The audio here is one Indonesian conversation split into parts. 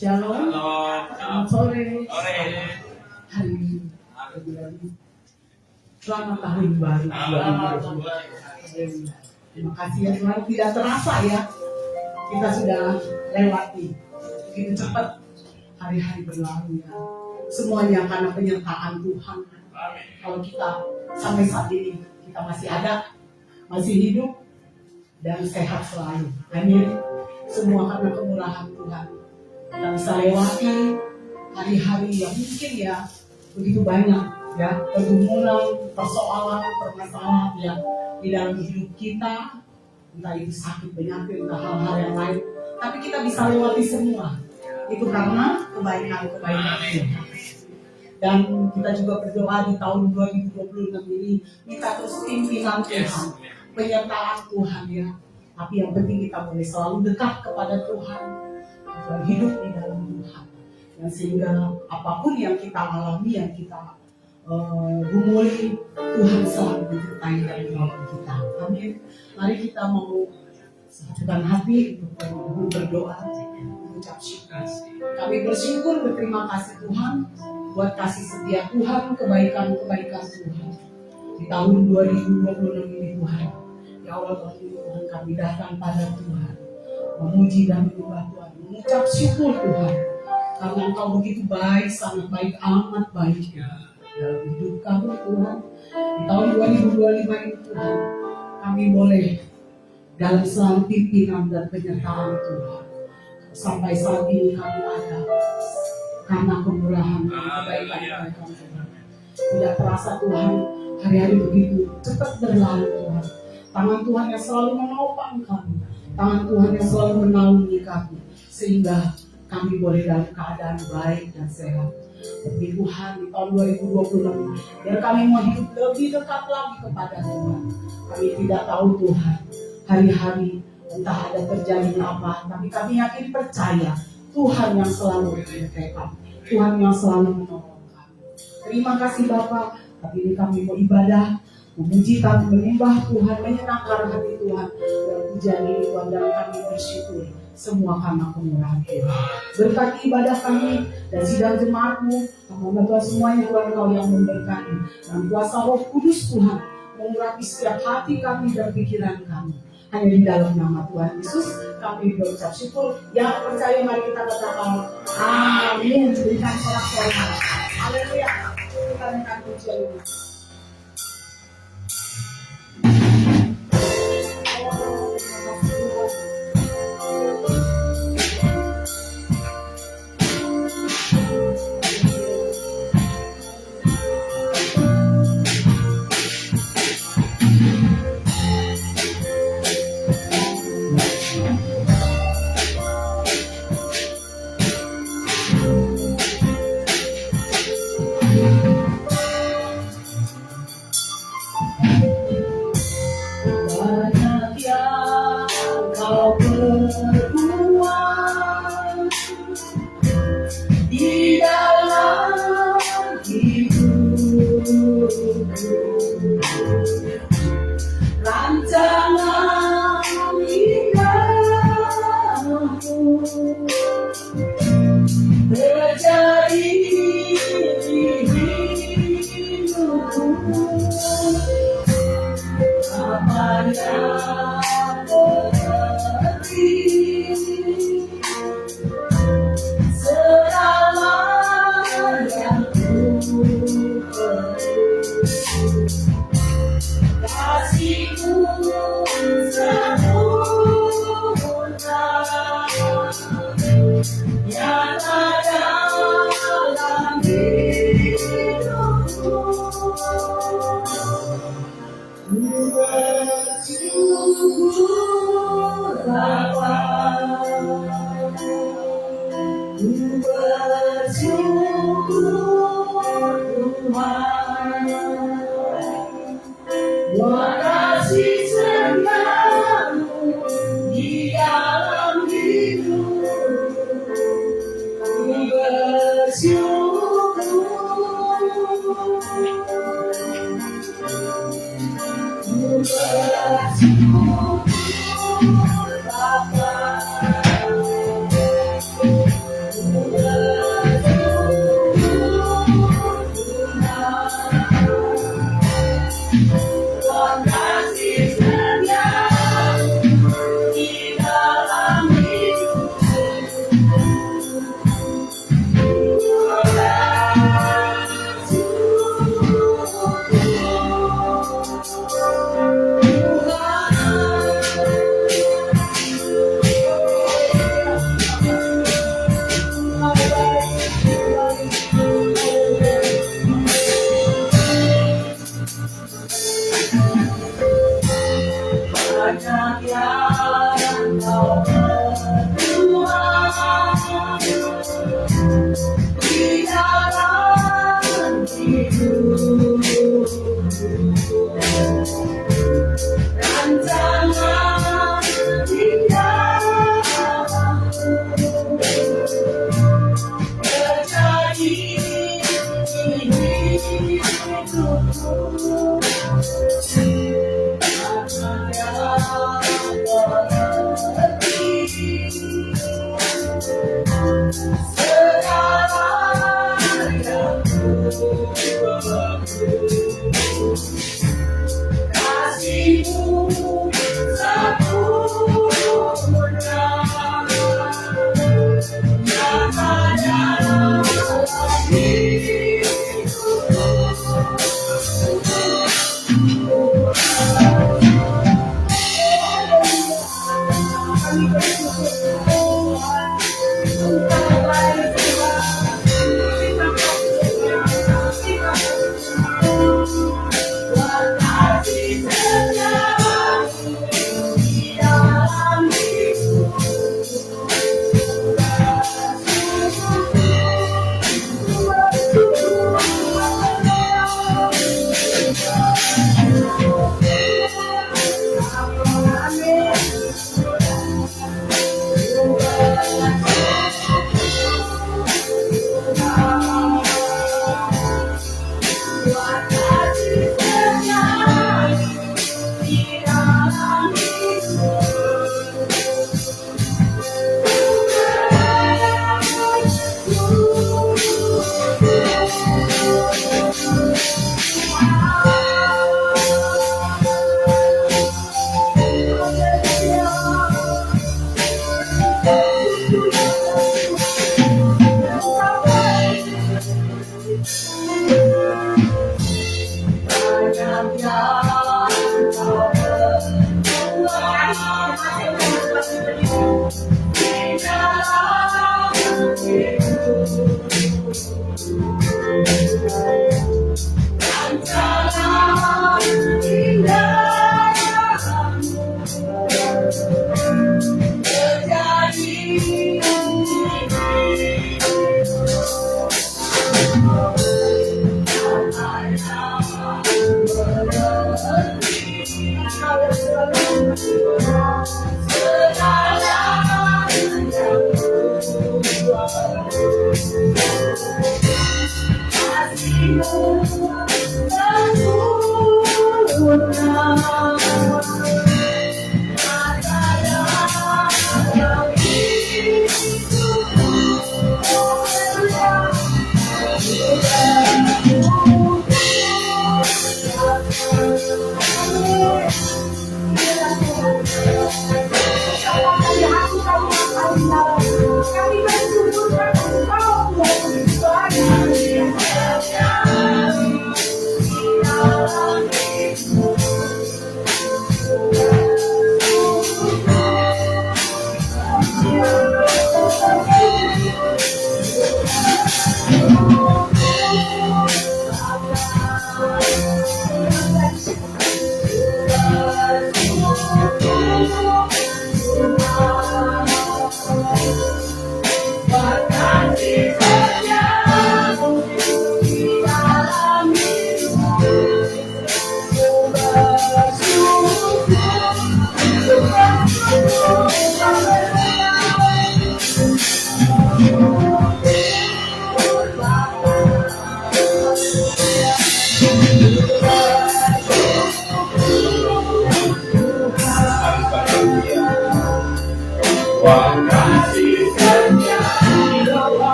Shalom, selamat sore. Hari ini selamat tahun baru 2020. Terima kasih ya Tuhan, tidak terasa ya kita sudah lewati begitu cepat hari-hari berlalu ya. Semuanya karena penyertaan Tuhan. Kalau kita sampai saat ini kita masih ada, masih hidup dan sehat selalu. Amin. Semua karena kemurahan Tuhan. Kita bisa lewati hari-hari yang mungkin ya begitu banyak ya pergumulan, persoalan, permasalahan yang di dalam hidup kita, entah itu sakit, penyakit, entah hal-hal yang lain, tapi kita bisa lewati semua itu karena kebaikan Tuhan. Dan kita juga berdoa di tahun 2026 ini minta terus pimpinan Tuhan, penyertaan Tuhan ya. Tapi yang penting kita boleh selalu dekat kepada Tuhan dan hidup di dalam Tuhan. Dan sehingga apapun yang kita alami, yang kita gumuli, Tuhan selalu menyertai dan menolong kita. Amin. Mari kita mau satukan hati untuk berdoa, mengucap syukur. Kami bersyukur, berterima kasih Tuhan buat kasih setia Tuhan, kebaikan-kebaikan Tuhan di tahun 2026 ini Tuhan. Ya Allah Tuhan, kami datang pada Tuhan, memuji dan menyembah Tuhan, mengucap syukur Tuhan, karena Engkau begitu baik, sangat baik, amat baik dalam hidup kami Tuhan. Di tahun 2025 ini Tuhan, kami boleh dalam selalu pimpinan dan penyertaan Tuhan. Sampai saat ini kami ada karena kemurahan dan kebaikan Tuhan. Tidak terasa Tuhan, hari-hari begitu cepat berlalu Tuhan. Tangan Tuhan yang selalu menopang kami, tangan Tuhan yang selalu menaungi kami, sehingga kami boleh dalam keadaan baik dan sehat. Tapi Tuhan di tahun 2026, biar kami mau hidup lebih dekat lagi kepada Tuhan. Kami tidak tahu Tuhan, hari-hari entah ada terjadi apa, tapi kami yakin percaya Tuhan yang selalu menyertai kami, Tuhan yang selalu menolong kami. Terima kasih Bapa, tapi ini kami mau ibadah, memuji kami, menyembah Tuhan, menyenangkan hati Tuhan, dan pujian ini Tuhan, dan kami bersyukur semua karena kemurahan Tuhan. Berkati ibadah kami dan sidang jemaat-Mu, kami Tuhan semuanya Tuhan Kau yang memberkati, dan kuasa Roh Kudus Tuhan mengurapi setiap hati kami dan pikiran kami. Hanya di dalam nama Tuhan Yesus kami berucap syukur. Yang percaya mari kita katakan amin. Berikan sorak-sorai. Haleluya. Kita berikan pujian ini. rancangan indahmu terjadi di hidupku. Apa yang terjadi selama yang ku kasihmu sempurna yang ada dalam hidupku. Ku bersyukur Bapa, ku bersyukur Tuhan, buat kasih setiamu di dalam hidupku. Ku bersyukur, ku bersyukur Bapa, ku bersyukur Tuhan, buat kasih setiamu di dalam hidupku. Ku banyak yang kau perbuat di dalam hidupku. Rancangan indahmu terjadi di hidupku. Kasihmu sempurna yang ada dalam hidupku. Kasihmu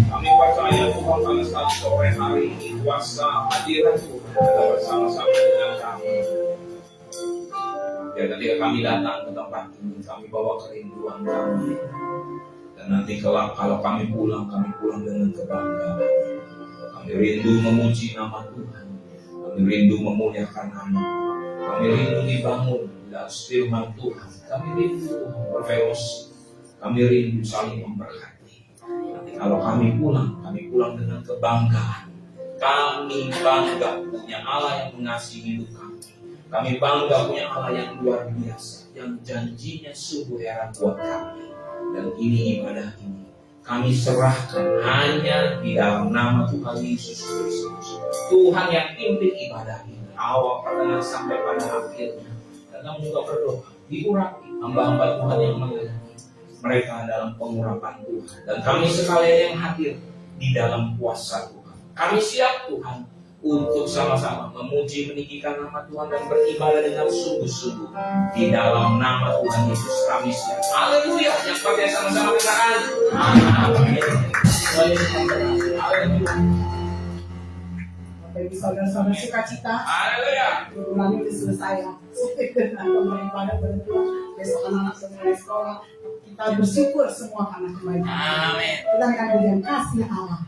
Kami percaya Tuhan pada saat sore hari ini kuasa hadirat Tuhan adalah bersama-sama dengan kami. Ya, ketika kami datang ke tempat ini, kami bawa kerinduan kami. Dan nanti kelak kalau kami pulang dengan kebanggaan. Kami rindu memuji nama Tuhan. Kami rindu memuliakan nama. Kami rindu dibangun dalam firman Tuhan. Kami rindu berfellowship. Kami rindu saling memberkati. Kalau kami pulang dengan kebanggaan. Kami bangga punya Allah yang mengasihi hidup kami. Kami bangga punya Allah yang luar biasa, yang janjinya sungguh heran buat kami. Dan ini ibadah ini kami serahkan hanya di dalam nama Tuhan Yesus Kristus. Tuhan yang pimpin ibadah ini, awal pertengahan sampai pada akhirnya. Dan kami juga berdoa, diurapi hamba-hamba Tuhan yang melayani mereka dalam pengurapan Tuhan. Dan kami sekalian yang hadir di dalam kuasa Tuhan. Kami siap Tuhan untuk sama-sama memuji meninggikan nama Tuhan dan beribadah dengan sungguh-sungguh di dalam nama Tuhan Yesus kami siap. Haleluya. Yang pakai sama-sama katakan amin. Haleluya. Bagi saudara-saudara sukacita, Haleluya. bulan ini selesai. Dengan beribadah berdua, besok anak-anak semua di sekolah. Kita bersyukur semua karena kebaikan. Amin. Kita akan berikan kasih Allah.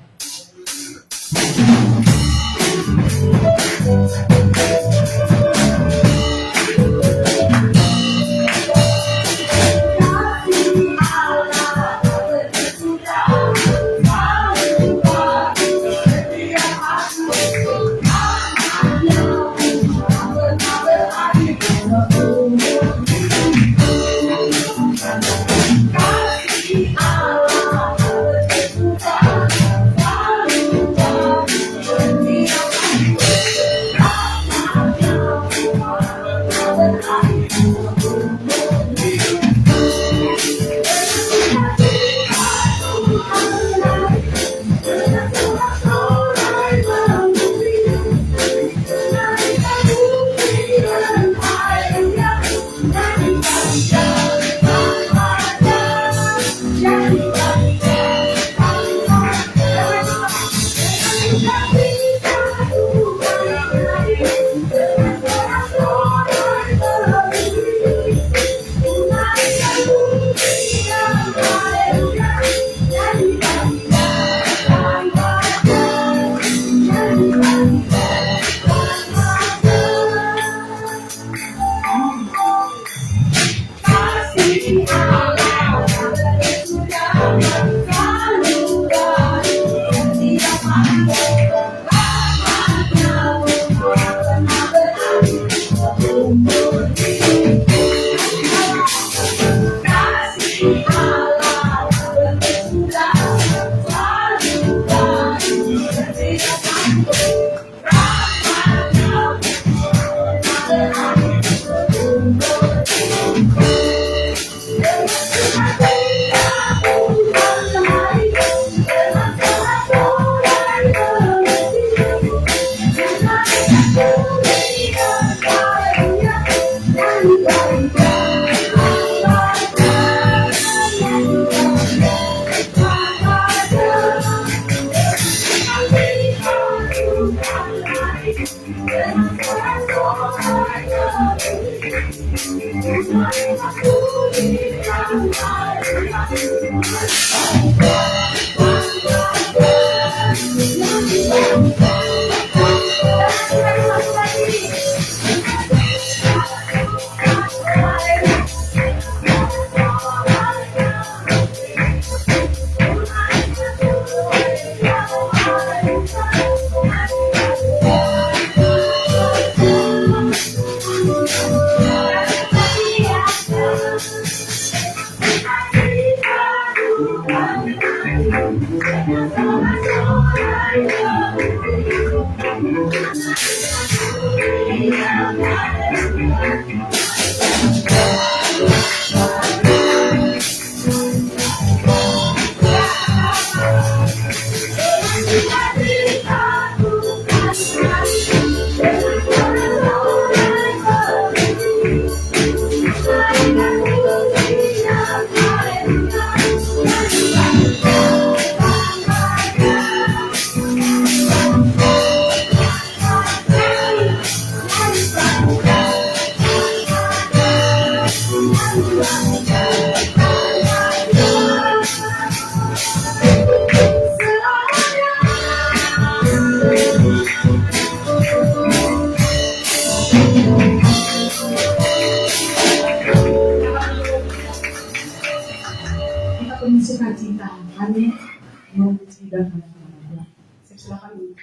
Sukacita, kami memuji dan mengenal. Silakan.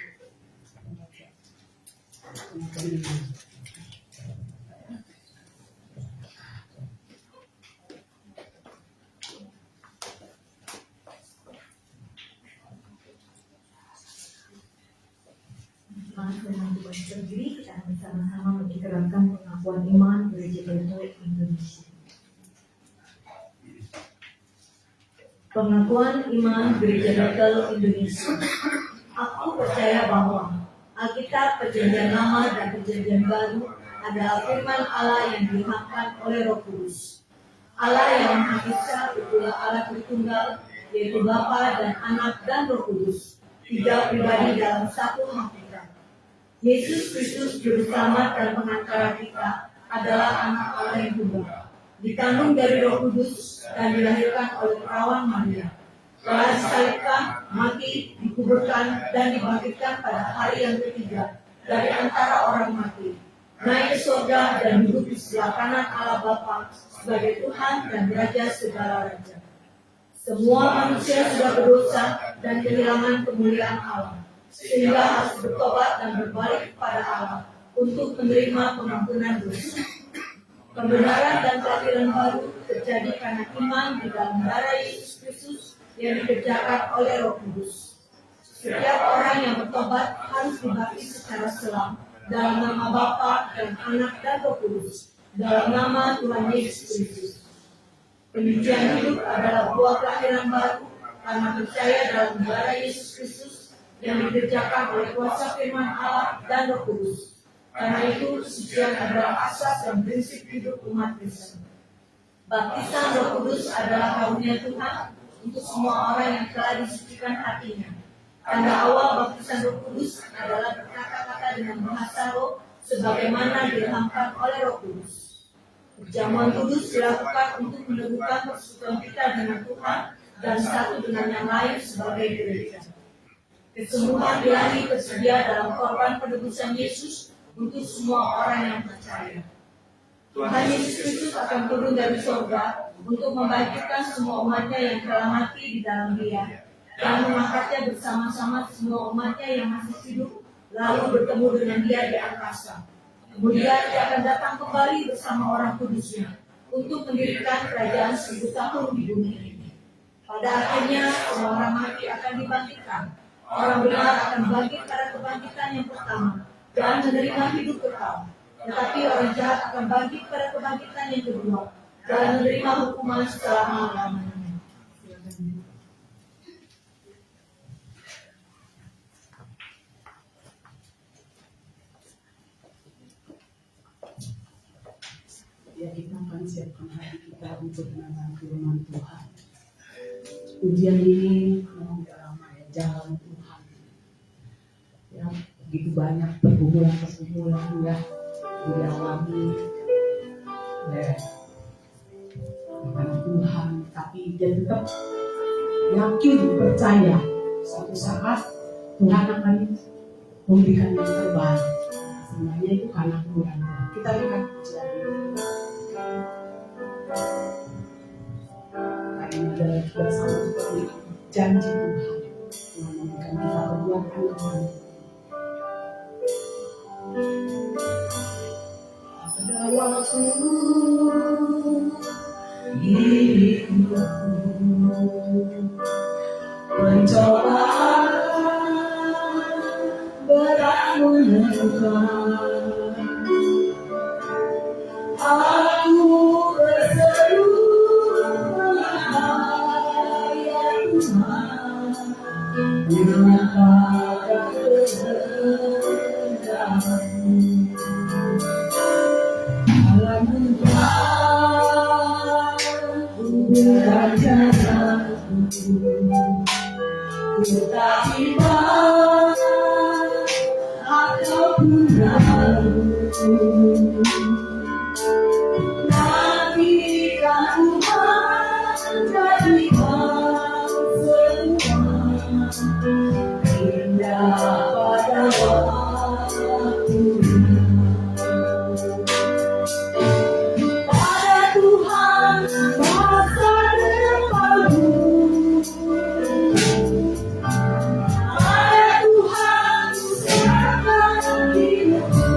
Berdiri, kita akan bersama-sama mengikrarkan pengakuan iman Gereja Bethel Indonesia. Pengakuan iman Gereja Bethel Indonesia. Aku percaya bahwa Alkitab Perjanjian Lama dan Perjanjian Baru adalah firman Allah yang diilhamkan oleh Roh Kudus. Allah yang Maha Esa itulah Allah Tritunggal, yaitu Bapa dan Anak dan Roh Kudus, tiga pribadi dalam satu hakikat. Yesus Kristus Juru Selamat dan Pengantara kita adalah Anak Allah yang tunggal, dikandung dari Roh Kudus dan dilahirkan oleh perawan Maria, telah disalibkan, mati, dikuburkan dan dibangkitkan pada hari yang ketiga dari antara orang mati, naik ke surga dan duduk di sebelah kanan Allah Bapa sebagai Tuhan dan Raja segala raja. Semua manusia sudah berdosa dan kehilangan kemuliaan Allah, sehingga harus bertobat dan berbalik kepada Allah untuk menerima pengampunan dosa. Pembenaran dan kelahiran baru terjadi karena iman di dalam darah Yesus Kristus yang dikerjakan oleh Roh Kudus. Setiap orang yang bertobat harus dibaptis secara selam dalam nama Bapa dan Anak dan Roh Kudus, dalam nama Tuhan Yesus Kristus. Penyucian hidup adalah buah kelahiran baru karena percaya dalam darah Yesus Kristus yang dikerjakan oleh kuasa firman Allah dan Roh Kudus. Karena itu, kesucian adalah asas dan prinsip hidup umat Kristen. Baptisan Roh Kudus adalah karunia Tuhan untuk semua orang yang telah disucikan hatinya. Tanda awal baptisan Roh Kudus adalah berkata-kata dengan bahasa roh sebagaimana diilhamkan oleh Roh Kudus. Perjamuan kudus dilakukan untuk meneguhkan persekutuan kita dengan Tuhan dan satu dengan yang lain sebagai gereja. Kesembuhan ilahi tersedia dalam korban penebusan Yesus untuk semua orang yang percaya. Tuhan Yesus Kristus akan turun dari surga untuk membangkitkan semua umatnya yang telah mati di dalam Dia dan mengangkatnya bersama-sama semua umatnya yang masih hidup, lalu bertemu dengan Dia di angkasa. Kemudian Dia akan datang kembali bersama orang kudusnya untuk mendirikan kerajaan 1000 tahun di bumi ini. Pada akhirnya semua orang mati akan dibangkitkan. Orang benar akan bangkit pada kebangkitan yang pertama dan menerima hidup kekal. Tetapi orang jahat akan bangkit pada kebangkitan yang kedua dan menerima hukuman selama-lamanya. Ya, kita akan siapkan hati kita untuk mendengar firman Tuhan. Ujian ini memang lama ya, jalan Tuhan. Ya, begitu banyak pergumulan-pergumulan ya yang dialami oleh anak Tuhan, tapi dia tetap yakin, percaya suatu saat Tuhan akan memberikan yang terbaik. Semuanya itu karena Tuhan. Kita lihat karena adalah juga sama seperti janji Tuhan yang memberikan kita perbuatan Tuhan. Pada waktu hidupku pencobaan berat menekan, aku berseru ya Tuhan, nyatakan kehendakmu. Alam Tuhan, bukan jalanku, ku tak iman ataupun ragu. Nantikan Tuhan jadikan semua indah pada waktunya. Pada Tuhan masa depanmu, pada Tuhan serahkan hidupku.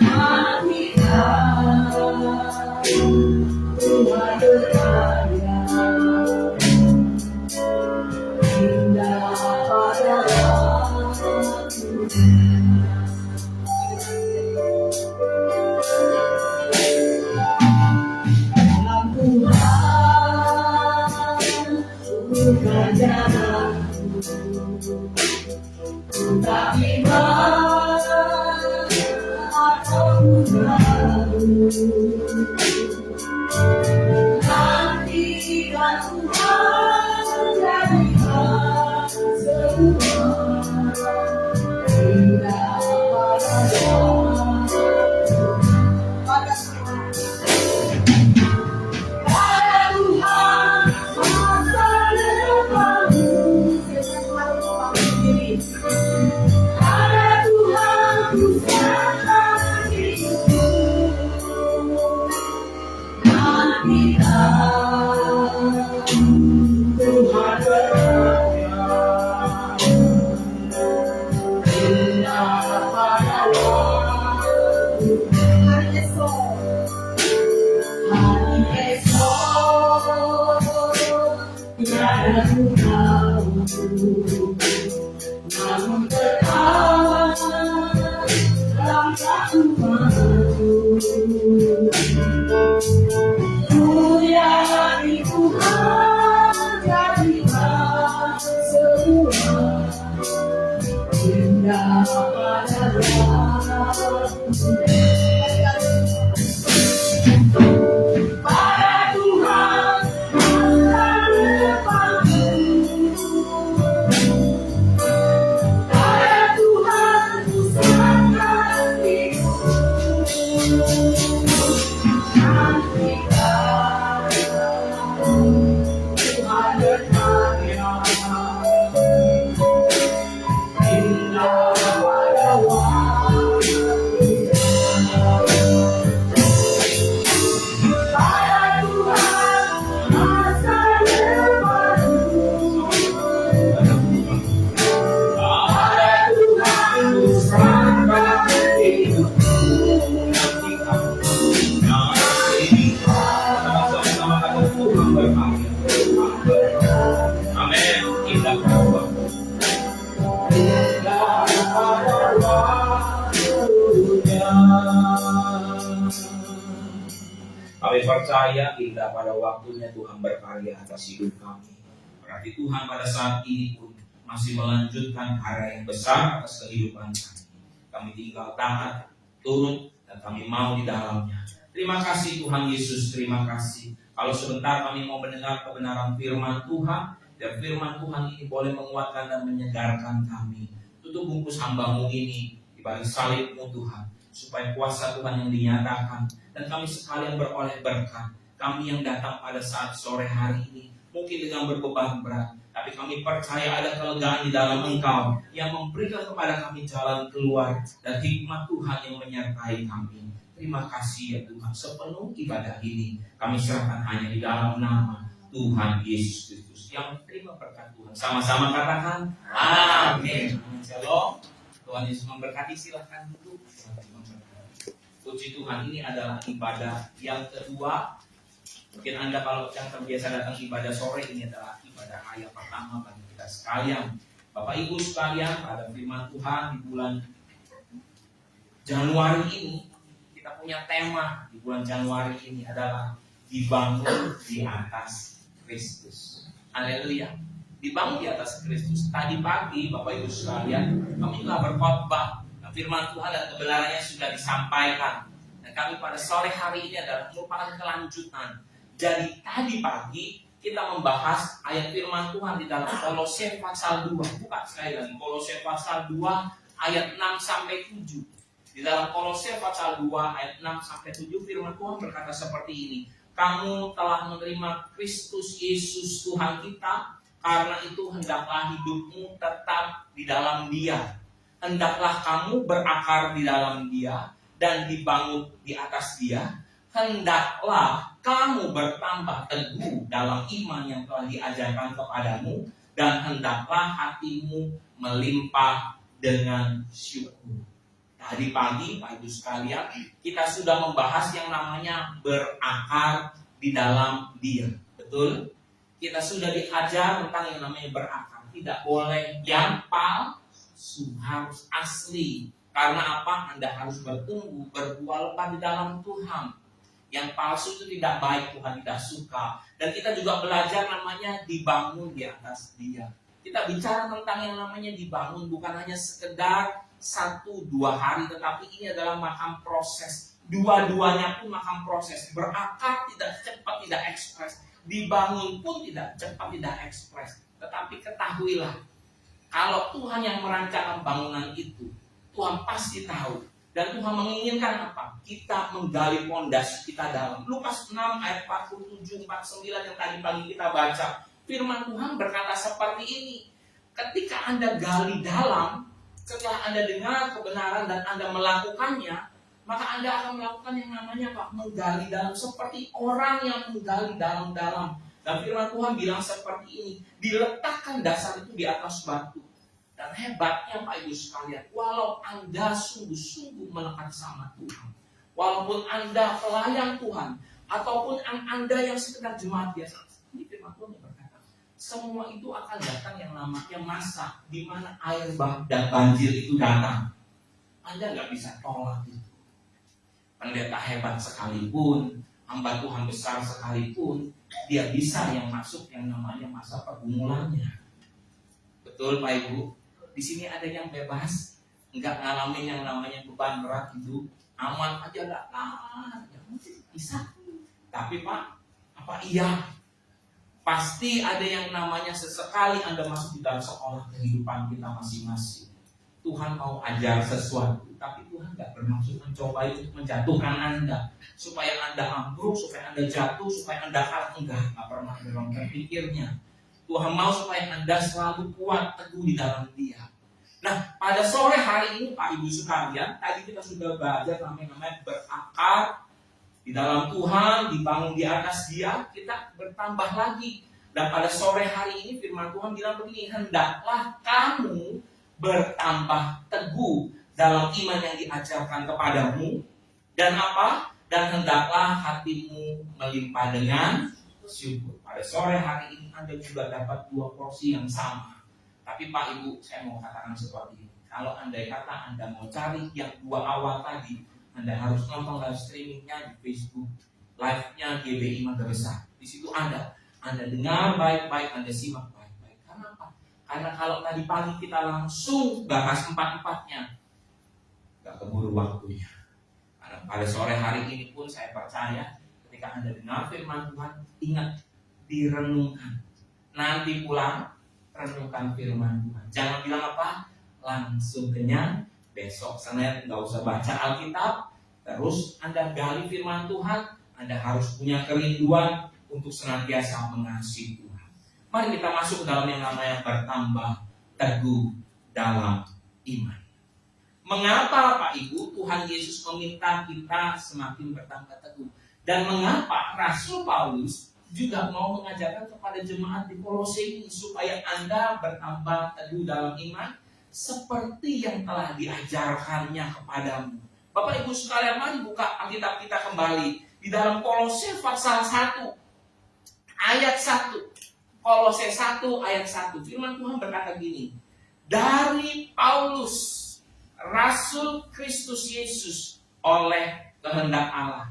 Nantikan Tuhan berkarya indah pada waktunya. Dalam Tuhan bukan jalanku, ku tak iman ataupun ragu. Nantikan Tuhan jadikan semua indah pada waktunya. Pada Tuhan masa depanmu, pada Tuhan ku serahkan hidupku. Nantikan Tuhan berkarya indah pada waktunya. Hari esok tiada ku tahu, namun tetap langkahku maju. Ku yakini Tuhan jadikan semua indah pada waktunya. Pada Tuhan masa depanmu, pada Tuhan ku serahkan hidupku. Nantikan Tuhan berkarya indah pada waktunya. Pada Tuhan masa depanmu, pada Tuhan ku serahkan hidupku. Sama-sama kata Tuhan berkarya. Amin. Indah pada waktunya. Indah pada waktunya. Kami percaya indah pada waktunya Tuhan berkarya atas hidup kami. Berarti Tuhan pada saat ini pun masih melanjutkan karya yang besar atas kehidupan kami. Kami tinggal taat, turut, dan kami mau di dalamnya. Terima kasih Tuhan Yesus, terima kasih. Kalau sebentar kami mau mendengar kebenaran firman Tuhan, Dan firman Tuhan ini boleh menguatkan dan menyegarkan kami. Tutup bungkus hamba-Mu ini di balik salib-Mu Tuhan, supaya kuasa Tuhan yang dinyatakan dan kami sekalian beroleh berkat. Kami yang datang pada saat sore hari ini mungkin dengan berbeban berat, tapi kami percaya ada kelegaan di dalam Engkau yang memberikan kepada kami jalan keluar dan hikmat Tuhan yang menyertai kami. Terima kasih ya Tuhan, sepenuh ibadah ini kami serahkan hanya di dalam nama Tuhan Yesus Kristus yang terima berkat Tuhan. Sama-sama katakan amin. Shalom. Tuhan Yesus memberkati. Silahkan duduk. Puji Tuhan, ini adalah ibadah yang kedua. Mungkin Anda kalau yang terbiasa datang ibadah sore, ini adalah ibadah raya pertama bagi kita sekalian. Bapak Ibu sekalian, pada firman Tuhan di bulan Januari ini, kita punya tema di bulan Januari ini adalah dibangun di atas Kristus. Haleluya. Dibangun di atas Kristus. Tadi pagi Bapak Ibu sekalian, kami telah berkhotbah. Firman Tuhan dan kebenarannya sudah disampaikan. Dan kami pada sore hari ini adalah merupakan kelanjutan. Jadi tadi pagi kita membahas ayat firman Tuhan di dalam Kolose pasal 2. Buka sekali lagi Kolose pasal 2 ayat 6 sampai 7. Di dalam Kolose pasal 2 ayat 6 sampai 7 firman Tuhan berkata seperti ini. Kamu telah menerima Kristus Yesus Tuhan kita, karena itu hendaklah hidupmu tetap di dalam Dia. Hendaklah kamu berakar di dalam Dia dan dibangun di atas Dia. Hendaklah kamu bertambah teguh dalam iman yang telah diajarkan kepadamu, dan hendaklah hatimu melimpah dengan syukur. Tadi pagi, Pak Ibu sekalian, kita sudah membahas yang namanya berakar di dalam Dia. Betul? Kita sudah diajar tentang yang namanya berakar. Tidak boleh yang palsu, harus asli. Karena apa? Anda harus bertumbuh, berbuah lebat di dalam Tuhan. Yang palsu itu tidak baik, Tuhan tidak suka. Dan kita juga belajar namanya dibangun di atas Dia. Kita bicara tentang yang namanya dibangun bukan hanya sekedar 1-2 hari, tetapi ini adalah makan proses. Dua-duanya pun makan proses. Berakar tidak cepat, tidak ekspres. Dibangun pun tidak cepat, tidak ekspres. Tetapi ketahuilah, kalau Tuhan yang merancangkan bangunan itu, Tuhan pasti tahu. Dan Tuhan menginginkan apa? Kita menggali pondasi kita dalam. Lukas 6 ayat 47-49 yang tadi pagi kita baca. Firman Tuhan berkata seperti ini. Ketika Anda gali dalam, setelah Anda dengar kebenaran dan Anda melakukannya, maka Anda akan melakukan yang namanya apa? Menggali dalam, seperti orang yang menggali dalam-dalam. Dan firman Tuhan bilang seperti ini, diletakkan dasar itu di atas batu. Dan hebatnya Pak Ibu sekalian, walau Anda sungguh-sungguh melekat sama Tuhan, walaupun Anda pelayan Tuhan, ataupun Anda yang sekedar jemaat biasa, ini firman Tuhan berkata, semua itu akan datang yang namanya masa di mana air dan banjir itu datang. Anda nggak bisa tolak itu. Pendeta hebat sekalipun, hamba Tuhan besar sekalipun, dia bisa yang masuk yang namanya masa pergumulannya. Betul Pak Ibu? Di sini ada yang bebas, nggak ngalamin yang namanya beban berat hidup, aman aja nggak bisa. Tapi Pak, apa iya? Pasti ada yang namanya sesekali Anda masuk di dalam sekolah kehidupan kita masing-masing. Tuhan mau ajar sesuatu, tapi Tuhan nggak bermaksud mencoba untuk menjatuhkan Anda, supaya Anda ambruk, supaya Anda jatuh, supaya Anda kalah. Nggak pernah dalam berpikirnya. Tuhan mau supaya Anda selalu kuat, teguh di dalam Dia. Nah, pada sore hari ini Pak Ibu sekalian, tadi kita sudah belajar namanya berakar di dalam Tuhan, dibangun di atas Dia, kita bertambah lagi. Dan pada sore hari ini firman Tuhan bilang begini, hendaklah kamu bertambah teguh dalam iman yang diajarkan kepadamu, dan apa? Dan hendaklah hatimu melimpah dengan syukur. Pada sore hari ini Anda juga dapat 2 porsi yang sama. Tapi Pak Ibu, saya mau katakan seperti ini. Kalau Anda kata Anda mau cari yang 2 awal tadi, Anda harus nonton live streamingnya di Facebook, live-nya GBI Mangga Besar. Di situ ada. Anda dengar baik-baik, Anda simak baik-baik. Karena apa? Karena kalau tadi pagi kita langsung bahas 4-4-nya, gak keburu waktunya. Karena pada sore hari ini pun saya percaya ketika Anda dengar firman Tuhan, ingat, direnungkan. nanti pulang renungkan firman Tuhan. Jangan bilang apa? Langsung kenyang, besok Senin nggak usah baca Alkitab. Terus Anda gali firman Tuhan, Anda harus punya kerinduan untuk senantiasa mengasihi Tuhan. Mari kita masuk ke dalam yang namanya bertambah teguh dalam iman. Mengapa Pak Ibu Tuhan Yesus meminta kita semakin bertambah teguh? Dan mengapa Rasul Paulus juga mau mengajarkan kepada jemaat di Kolose ini supaya Anda bertambah teguh dalam iman seperti yang telah diajarkannya kepadamu. Bapak Ibu sekalian, mari buka Alkitab kita kembali di dalam Kolose pasal 1 ayat 1. Kolose 1 ayat 1. Firman Tuhan berkata gini, dari Paulus Rasul Kristus Yesus oleh kehendak Allah.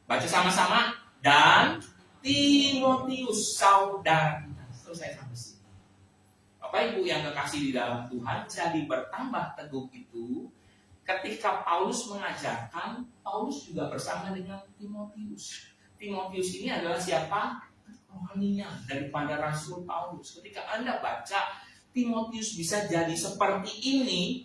Baca sama-sama. Dan Timotius saudara kita. Terus saya sampai sini. Bapak Ibu yang kekasih di dalam Tuhan, jadi bertambah teguh itu ketika Paulus mengajarkan, Paulus juga bersama dengan Timotius. Timotius ini adalah siapa? Rohaninya daripada Rasul Paulus. Ketika Anda baca Timotius bisa jadi seperti ini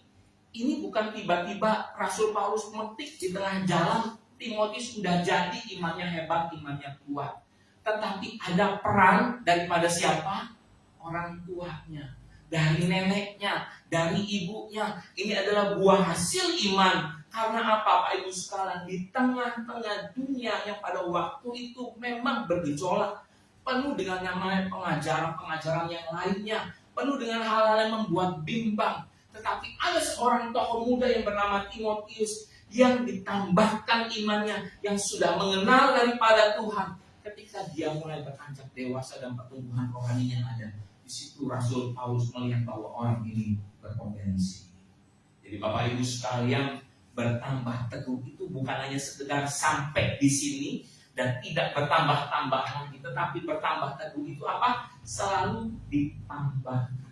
bukan tiba-tiba Rasul Paulus memetik di tengah jalan Timotius sudah jadi imannya hebat, imannya kuat. Tetapi ada peran daripada siapa? Orang tuanya, dari neneknya, dari ibunya. Ini adalah buah hasil iman. Karena apa Pak Ibu sekalian? Di tengah-tengah dunia yang pada waktu itu memang bergejolak, penuh dengan namanya pengajaran-pengajaran yang lainnya, penuh dengan hal-hal yang membuat bimbang. Tetapi ada seorang tokoh muda yang bernama Timotius yang ditambahkan imannya, yang sudah mengenal daripada Tuhan. Ketika dia mulai beranjak dewasa dan pertumbuhan rohaninya ada, di situ Rasul Paulus melihat bahwa orang ini berpotensi. Jadi Bapak Ibu sekalian, bertambah teguh itu bukan hanya sekedar sampai di sini dan tidak bertambah-tambah lagi, tetapi bertambah teguh itu apa? Selalu ditambah.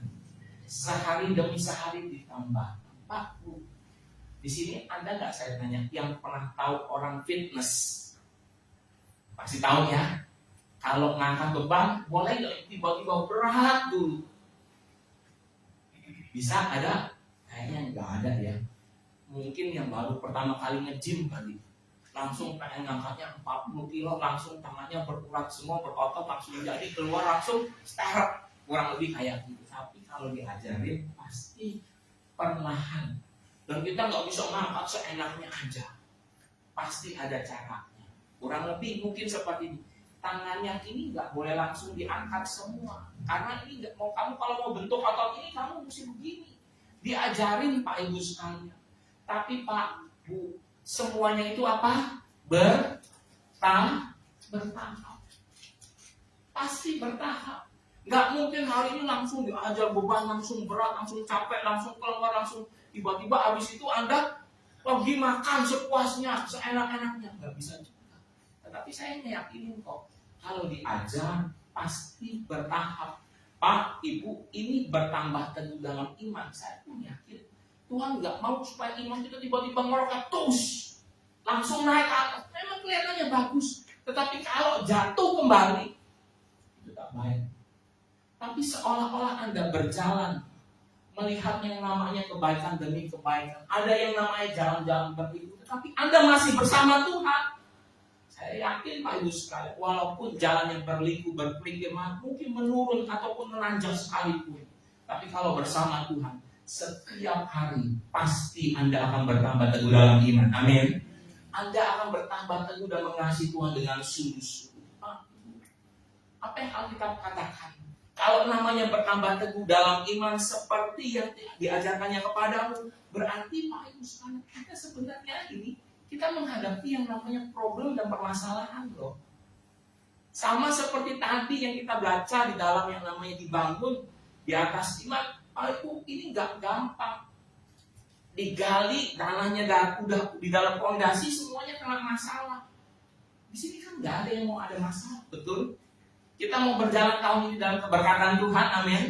Sehari demi sehari ditambah. Pak Bu, di sini Anda nggak saya tanya yang pernah tahu orang fitness? Pasti tahu ya. Kalau ngangkat beban, boleh nggak tiba-tiba berat dulu? Bisa ada? Kayaknya nggak ada ya. Mungkin yang baru pertama kali nge-gym kali, langsung pengen ngangkatnya 40 kilo, langsung tangannya berurat semua, berotot, langsung jadi keluar langsung start. Kurang lebih kayak gitu. Tapi kalau diajarin pasti perlahan. Dan kita nggak bisa ngangkat seenaknya aja. Pasti ada caranya. Kurang lebih mungkin seperti ini. Tangannya ini nggak boleh langsung diangkat semua. Karena ini nggak mau, kamu kalau mau bentuk otot ini kamu mesti begini. Diajarin Pak Ibu sekalian. Tapi Pak Bu, semuanya itu apa? Bertahap. Pasti bertahap. Nggak mungkin hari ini langsung diajar beban, langsung berat, langsung capek, langsung keluar, langsung tiba-tiba habis itu Anda pergi makan sepuasnya, seenak-enaknya. Nggak bisa juga. Tetapi saya meyakini kok, kalau diajar pasti bertahap. Pak, Ibu, ini bertambah teguh dalam iman. Saya pun yakin Tuhan nggak mau supaya iman kita tiba-tiba meroket terus, langsung naik ke atas. Memang kelihatannya bagus, tetapi kalau jatuh kembali itu tak baik. Tapi seolah-olah Anda berjalan melihat yang namanya kebaikan demi kebaikan. Ada yang namanya jalan-jalan berliku, tetapi Anda masih bersama Tuhan. Saya yakin Pak Ibu sekalian, walaupun jalan yang berliku, berpikir mungkin menurun ataupun menanjak sekalipun, tapi kalau bersama Tuhan, setiap hari pasti Anda akan bertambah teguh dalam iman. Amin. Anda akan bertambah teguh dan mengasihi Tuhan dengan sungguh-sungguh. Apa yang Alkitab katakan? Kalau namanya bertambah teguh dalam iman seperti yang diajarkannya kepadamu, berarti Pak Ibu sekalian, kita sebenarnya ini kita menghadapi yang namanya problem dan permasalahan loh. Sama seperti tadi yang kita baca di dalam yang namanya dibangun di atas iman. Pak Ibu, ini nggak gampang. Digali tanahnya udah di dalam fondasi semuanya kena masalah. Di sini kan nggak ada yang mau ada masalah, betul? Kita mau berjalan tahun ini dalam keberkatan Tuhan, amin.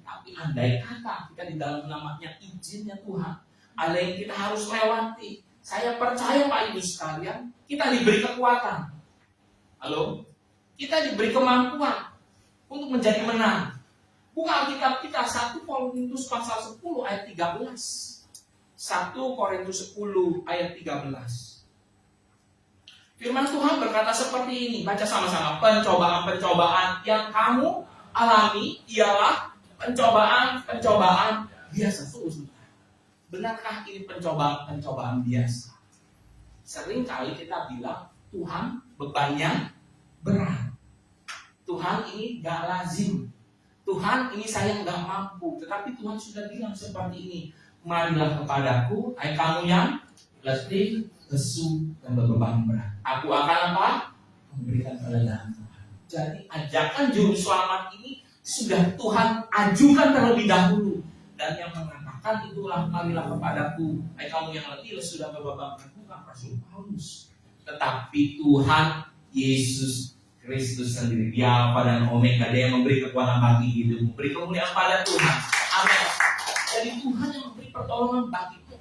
Tapi andai kata kita di dalam namanya izinnya Tuhan, ada yang kita harus lewati. Saya percaya Pak Ibu sekalian, kita diberi kekuatan. Halo? Kita diberi kemampuan. untuk menjadi menang. Buka Alkitab kita 1 Korintus pasal 10 ayat 13. 1 Korintus 10 ayat 13. Firman Tuhan berkata seperti ini. Baca sama-sama. Pencobaan-pencobaan yang kamu alami ialah pencobaan-pencobaan biasa. Benarkah ini pencobaan-pencobaan biasa? Sering kali kita bilang Tuhan bebannya berat. Tuhan ini gak lazim. Tuhan ini saya gak mampu. Tetapi Tuhan sudah bilang seperti ini. Marilah kepadaku, hai kamu yang letih, lesu, dan berbeban berat. Aku akan apa? Memberikan kelelahan Tuhan. Jadi ajakan juru selamat ini sudah Tuhan ajukan terlebih dahulu. Dan yang mengatakan itulah marilah kepadaku, hai kamu yang letih, lesu, dan berbeban berat. Bukan Rasul Paulus, tetapi Tuhan Yesus Kristus sendiri. Dia Alfa dan Omega, dia yang memberi kekuatan bagi hidup, memberi kemuliaan pada Tuhan. Amin. Jadi Tuhan yang memberi pertolongan bagimu.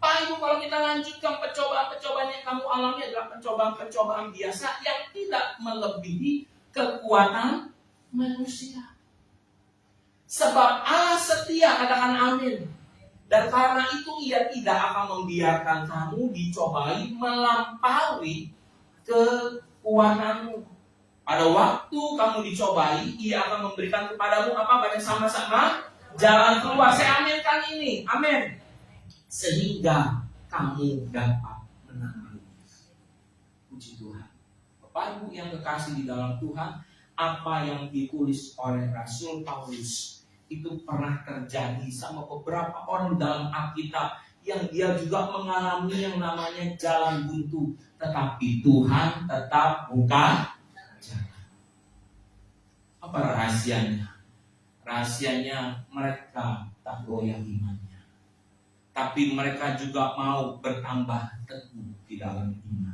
Pak Ibu, kalau kita lanjutkan pencobaan-pencobaan yang kamu alami adalah pencobaan-pencobaan biasa yang tidak melebihi kekuatan manusia. Sebab Allah setia, katakan amin. Dan karena itu ia tidak akan membiarkan kamu dicobai melampaui kekuatanmu. Pada waktu kamu dicobai, ia akan memberikan kepadamu apa? Baca sama-sama. Jalan keluar. Saya aminkan ini. Amin. Sehingga kamu dapat menang. Puji Tuhan. Bapak Ibu yang kekasih di dalam Tuhan, apa yang ditulis oleh Rasul Paulus itu pernah terjadi sama beberapa orang dalam Alkitab yang dia juga mengalami yang namanya jalan buntu. Tetapi Tuhan tetap buka jalan. Apa rahasianya? Rahasianya mereka tak goyah imannya. Tapi mereka juga mau bertambah teguh di dalam iman.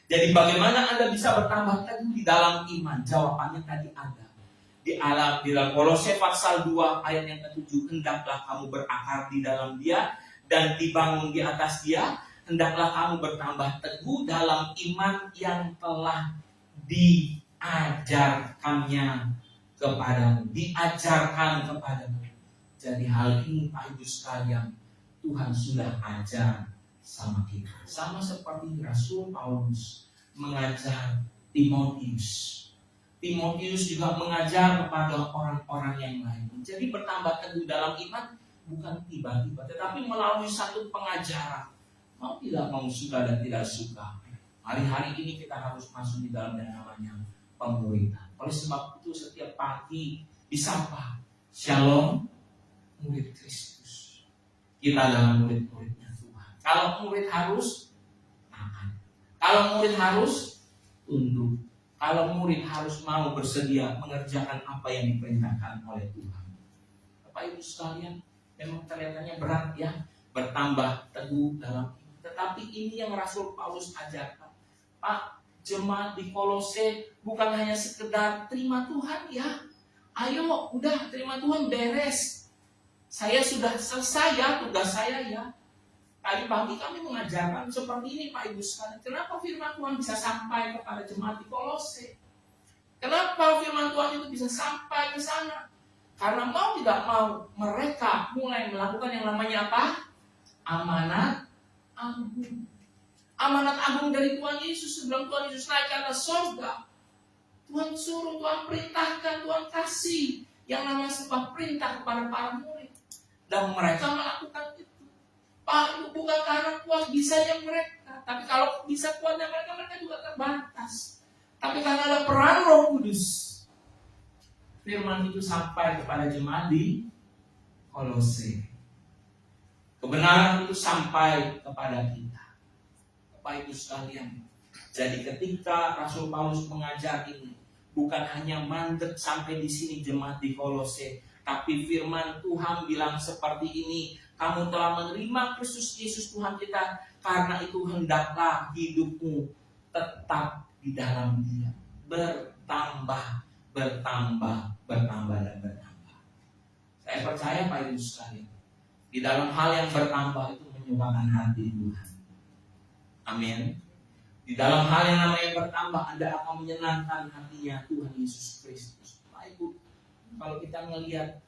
Jadi bagaimana Anda bisa bertambah teguh di dalam iman? Jawabannya tadi ada. Di dalam Kolose pasal 2 ayat yang ke-7, hendaklah kamu berakar di dalam Dia dan dibangun di atas Dia. Hendaklah kamu bertambah teguh dalam iman yang telah diajarkannya kepadamu, diajarkan kepadamu. Jadi hal ini Pak Ibu sekalian, Tuhan sudah ajar sama kita. Sama seperti Rasul Paulus mengajar Timotius. Timotius juga mengajar kepada orang-orang yang lain. Jadi bertambah teguh dalam iman bukan tiba-tiba, tetapi melalui satu pengajaran. Mau tidak mau, suka dan tidak suka. Hari-hari ini kita harus masuk di dalam yang namanya pemuridan. Oleh sebab itu setiap pagi disapa, Shalom, murid Kristus. Kita adalah murid-muridnya Tuhan. Kalau murid harus taat. Kalau murid harus tunduk. Kalau murid harus mau bersedia mengerjakan apa yang diperintahkan oleh Tuhan. Bapak Ibu sekalian, memang kelihatannya berat ya, bertambah teguh dalam iman. Tetapi ini yang Rasul Paulus ajarkan. Pak, jemaat di Kolose bukan hanya sekedar terima Tuhan ya. Ayo, udah terima Tuhan, beres. Saya sudah selesai ya tugas saya ya. Tadi pagi kami mengajarkan seperti ini Pak Ibu sekalian. Kenapa firman Tuhan bisa sampai kepada jemaat di Kolose? Kenapa firman Tuhan itu bisa sampai ke sana? Karena mau tidak mau mereka mulai melakukan yang namanya apa? Amanat agung. Amanat agung dari Tuhan Yesus. Sebelum Tuhan Yesus naik ke atas surga, Tuhan suruh, Tuhan perintahkan, Tuhan kasih yang namanya sebuah perintah kepada para murid. Dan mereka melakukan itu. Pak, bukan karena kuat bisanya mereka, tapi kalau bisa kuatnya mereka, mereka juga terbatas. Tapi karena ada peran Roh Kudus, firman itu sampai kepada jemaat di Kolose. Kebenaran itu sampai kepada kita. Bapak Ibu sekalian, jadi ketika Rasul Paulus mengajar ini, bukan hanya mandek sampai di sini jemaat di Kolose, tapi firman Tuhan bilang seperti ini, kamu telah menerima Kristus Yesus Tuhan kita, karena itu hendaklah hidupmu tetap di dalam Dia, bertambah, dan bertambah. Saya percaya Pak Ibu sekalian, di dalam hal yang bertambah itu menyukakan hati Tuhan. Amin. Di dalam hal yang namanya bertambah, Anda akan menyenangkan hatinya Tuhan Yesus Kristus. Pak Ibu, Kalau kita ngelihat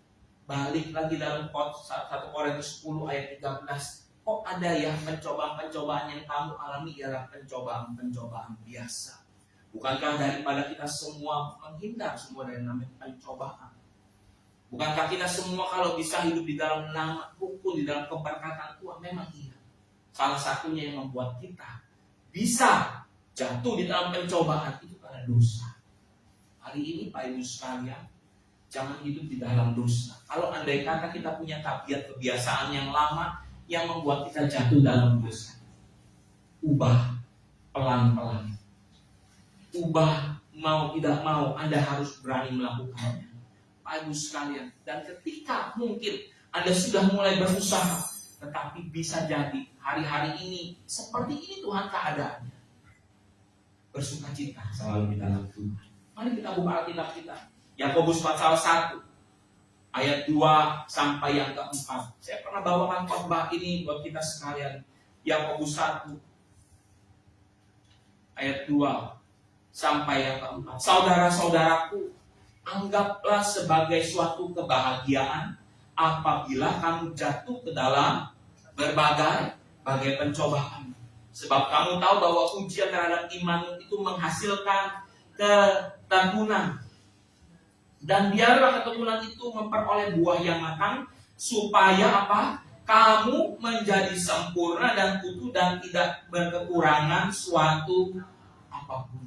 balik lagi dalam 1 Korintus 10 ayat 13, kok ada ya pencobaan-pencobaan yang kamu alami ialah pencobaan-pencobaan biasa. Bukankah daripada kita semua menghindar semua dari namanya pencobaan? Bukankah kita semua kalau bisa hidup di dalam nama hukum, di dalam keberkatan Tuhan? Memang iya. Salah satunya yang membuat kita bisa jatuh di dalam pencobaan itu karena dosa. Hari ini Pak Ibu sekalian, jangan hidup di dalam dosa. Kalau andai kata kita punya tabiat kebiasaan yang lama yang membuat kita jatuh dalam dosa, ubah pelan-pelan. Ubah mau tidak mau, Anda harus berani melakukannya. Pak Ibu sekalian, dan ketika mungkin Anda sudah mulai berusaha, tetapi bisa jadi hari-hari ini seperti ini Tuhan keadaannya, bersukacita selalu di dalam Tuhan. Mari kita buka Alkitab kita, Yakobus pasal 1 ayat 2 sampai yang ke-4. Saya pernah bawakan khotbah ini buat kita sekalian. Yakobus 1 ayat 2 sampai yang ke-4. Saudara-saudaraku, anggaplah sebagai suatu kebahagiaan apabila kamu jatuh ke dalam berbagai pencobaan. Sebab kamu tahu bahwa ujian terhadap iman itu menghasilkan ketekunan. Dan biarlah ketekunan itu memperoleh buah yang matang, supaya apa? Kamu menjadi sempurna dan utuh dan tidak berkekurangan suatu apapun.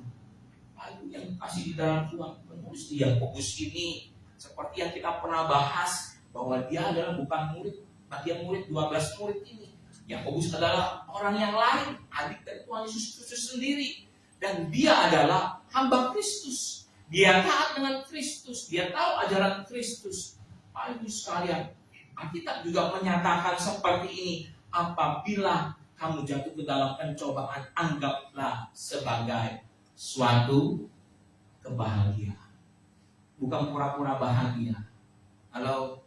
Lalu yang kasih di dalam Tuhan, menulis di Yakobus ini seperti yang kita pernah bahas, bahwa dia adalah bukan murid, bagian murid 12 murid ini. Yakobus adalah orang yang lain, adik dari Tuhan Yesus Kristus sendiri, dan dia adalah hamba Kristus. Dia taat dengan Kristus, dia tahu ajaran Kristus. Pak Ibu sekalian, Alkitab juga menyatakan seperti ini, apabila kamu jatuh ke dalam pencobaan, anggaplah sebagai suatu kebahagiaan. Bukan pura-pura bahagia. Kalau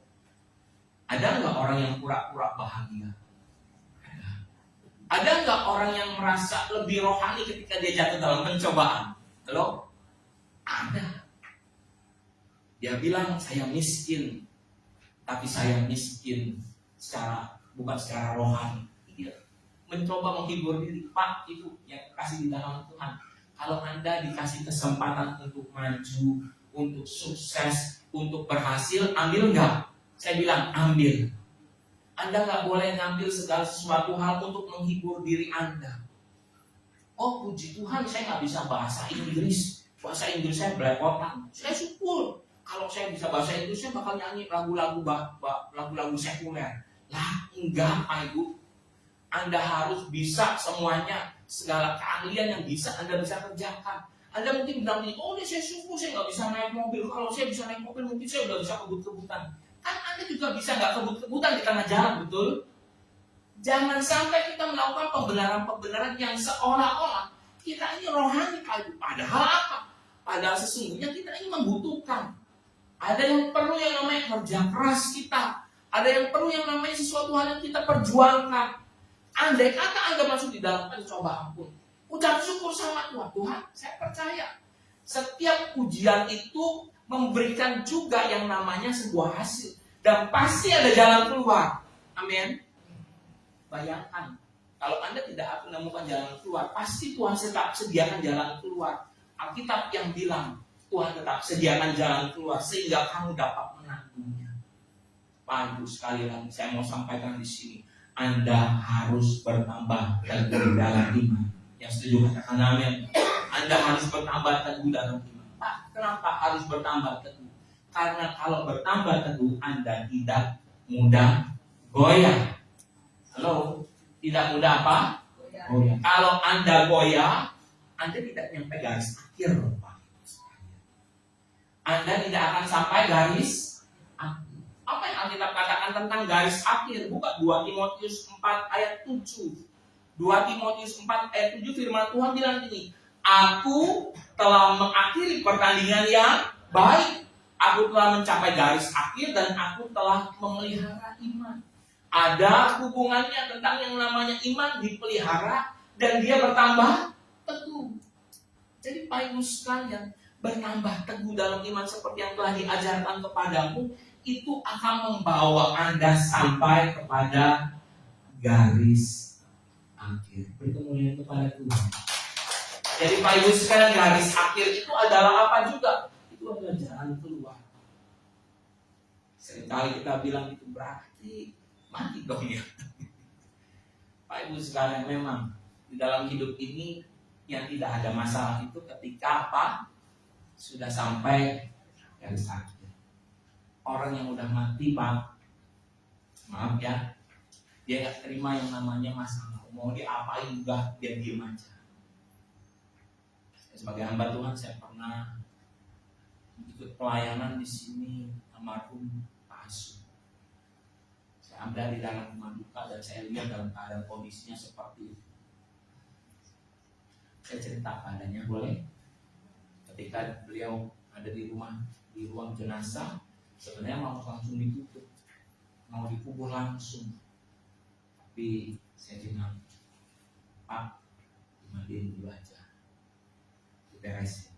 ada nggak orang yang pura-pura bahagia? Ada nggak orang yang merasa lebih rohani ketika dia jatuh dalam pencobaan? Halo? Ada. Dia bilang, saya miskin, tapi saya miskin bukan secara rohani. Dia mencoba menghibur diri. Pak, itu yang kasih di dalam Tuhan. Kalau Anda dikasih kesempatan untuk maju, untuk sukses, untuk berhasil, ambil nggak? Saya bilang, ambil. Anda nggak boleh ngambil segala sesuatu hal untuk menghibur diri Anda. Oh, puji Tuhan, saya nggak bisa bahasa Inggris. Bahasa Inggris saya belepotan. Saya syukur. Kalau saya bisa bahasa Inggris, saya bakal nyanyi lagu-lagu sekuler. Lah, enggak, Pak Ibu. Anda harus bisa semuanya. Segala keahlian yang bisa Anda bisa kerjakan. Anda mungkin bilang, oh, saya syukur saya nggak bisa naik mobil. Kalau saya bisa naik mobil, mungkin saya udah bisa kebut-kebutan. Kan Anda juga bisa nggak kebut-kebutan di tengah jalan, betul? Jangan sampai kita melakukan pembenaran-pembenaran yang seolah-olah kita ini rohani, padahal apa? Padahal sesungguhnya kita ini membutuhkan. Ada yang perlu yang namanya kerja keras kita. Ada yang perlu yang namanya sesuatu hal yang kita perjuangkan. Andai kata Anda masuk di dalam pencobaan pun, ucap syukur sama Tuhan. Tuhan, saya percaya setiap ujian itu memberikan juga yang namanya sebuah hasil. Dan pasti ada jalan keluar. Amin. Bayangkan, kalau Anda tidak menemukan jalan keluar, pasti Tuhan tetap sediakan jalan keluar. Alkitab yang bilang, Tuhan tetap sediakan jalan keluar sehingga kamu dapat menanggungnya. Pak Ibu sekali lagi, saya mau sampaikan di sini, Anda harus bertambah teguh dalam iman. Yang setuju katakan amin. Anda harus bertambah teguh dalam iman. Pak, kenapa harus bertambah teguh? Karena kalau bertambah teguh, Anda tidak mudah goyah. Halo? Tidak mudah apa? Goyah. Kalau Anda goyah, Anda tidak nyampe garis akhir, Pak. Anda tidak akan sampai garis akhir. Apa yang Alkitab katakan tentang garis akhir? Buka 2 Timotius 4 ayat 7. 2 Timotius 4 ayat 7 firman Tuhan bilang ini, aku telah mengakhiri pertandingan yang baik. Aku telah mencapai garis akhir dan aku telah memelihara iman. Ada hubungannya tentang yang namanya iman dipelihara dan dia bertambah teguh. Jadi Pak Ibu sekalian, Bernambah teguh dalam iman seperti yang telah diajarkan kepadamu, itu akan membawa Anda sampai kepada garis akhir. Beri kemuliaan kepada Tuhan. Jadi Pak Ibu sekalian, garis akhir itu adalah apa juga? Itu adalah jalan keluar. Seringkali kita bilang itu berarti mati dong ya. Pak Ibu sekalian, memang di dalam hidup ini yang tidak ada masalah itu ketika apa? Sudah sampai garis akhir. Orang yang udah mati, Pak, maaf ya, dia gak terima yang namanya masalah. Mau diapain juga dia diem aja. Sebagai hamba Tuhan, saya pernah ikut pelayanan di sini almarhum Pak Asu. Saya ada di dalam rumah duka dan saya lihat dalam keadaan kondisinya seperti itu. Saya cerita padanya, boleh? Ketika beliau ada di rumah, di ruang jenazah, sebenarnya mau langsung ditutup, mau dikubur langsung. Tapi saya bilang, Pak, dimandiin dulu aja, diberesin.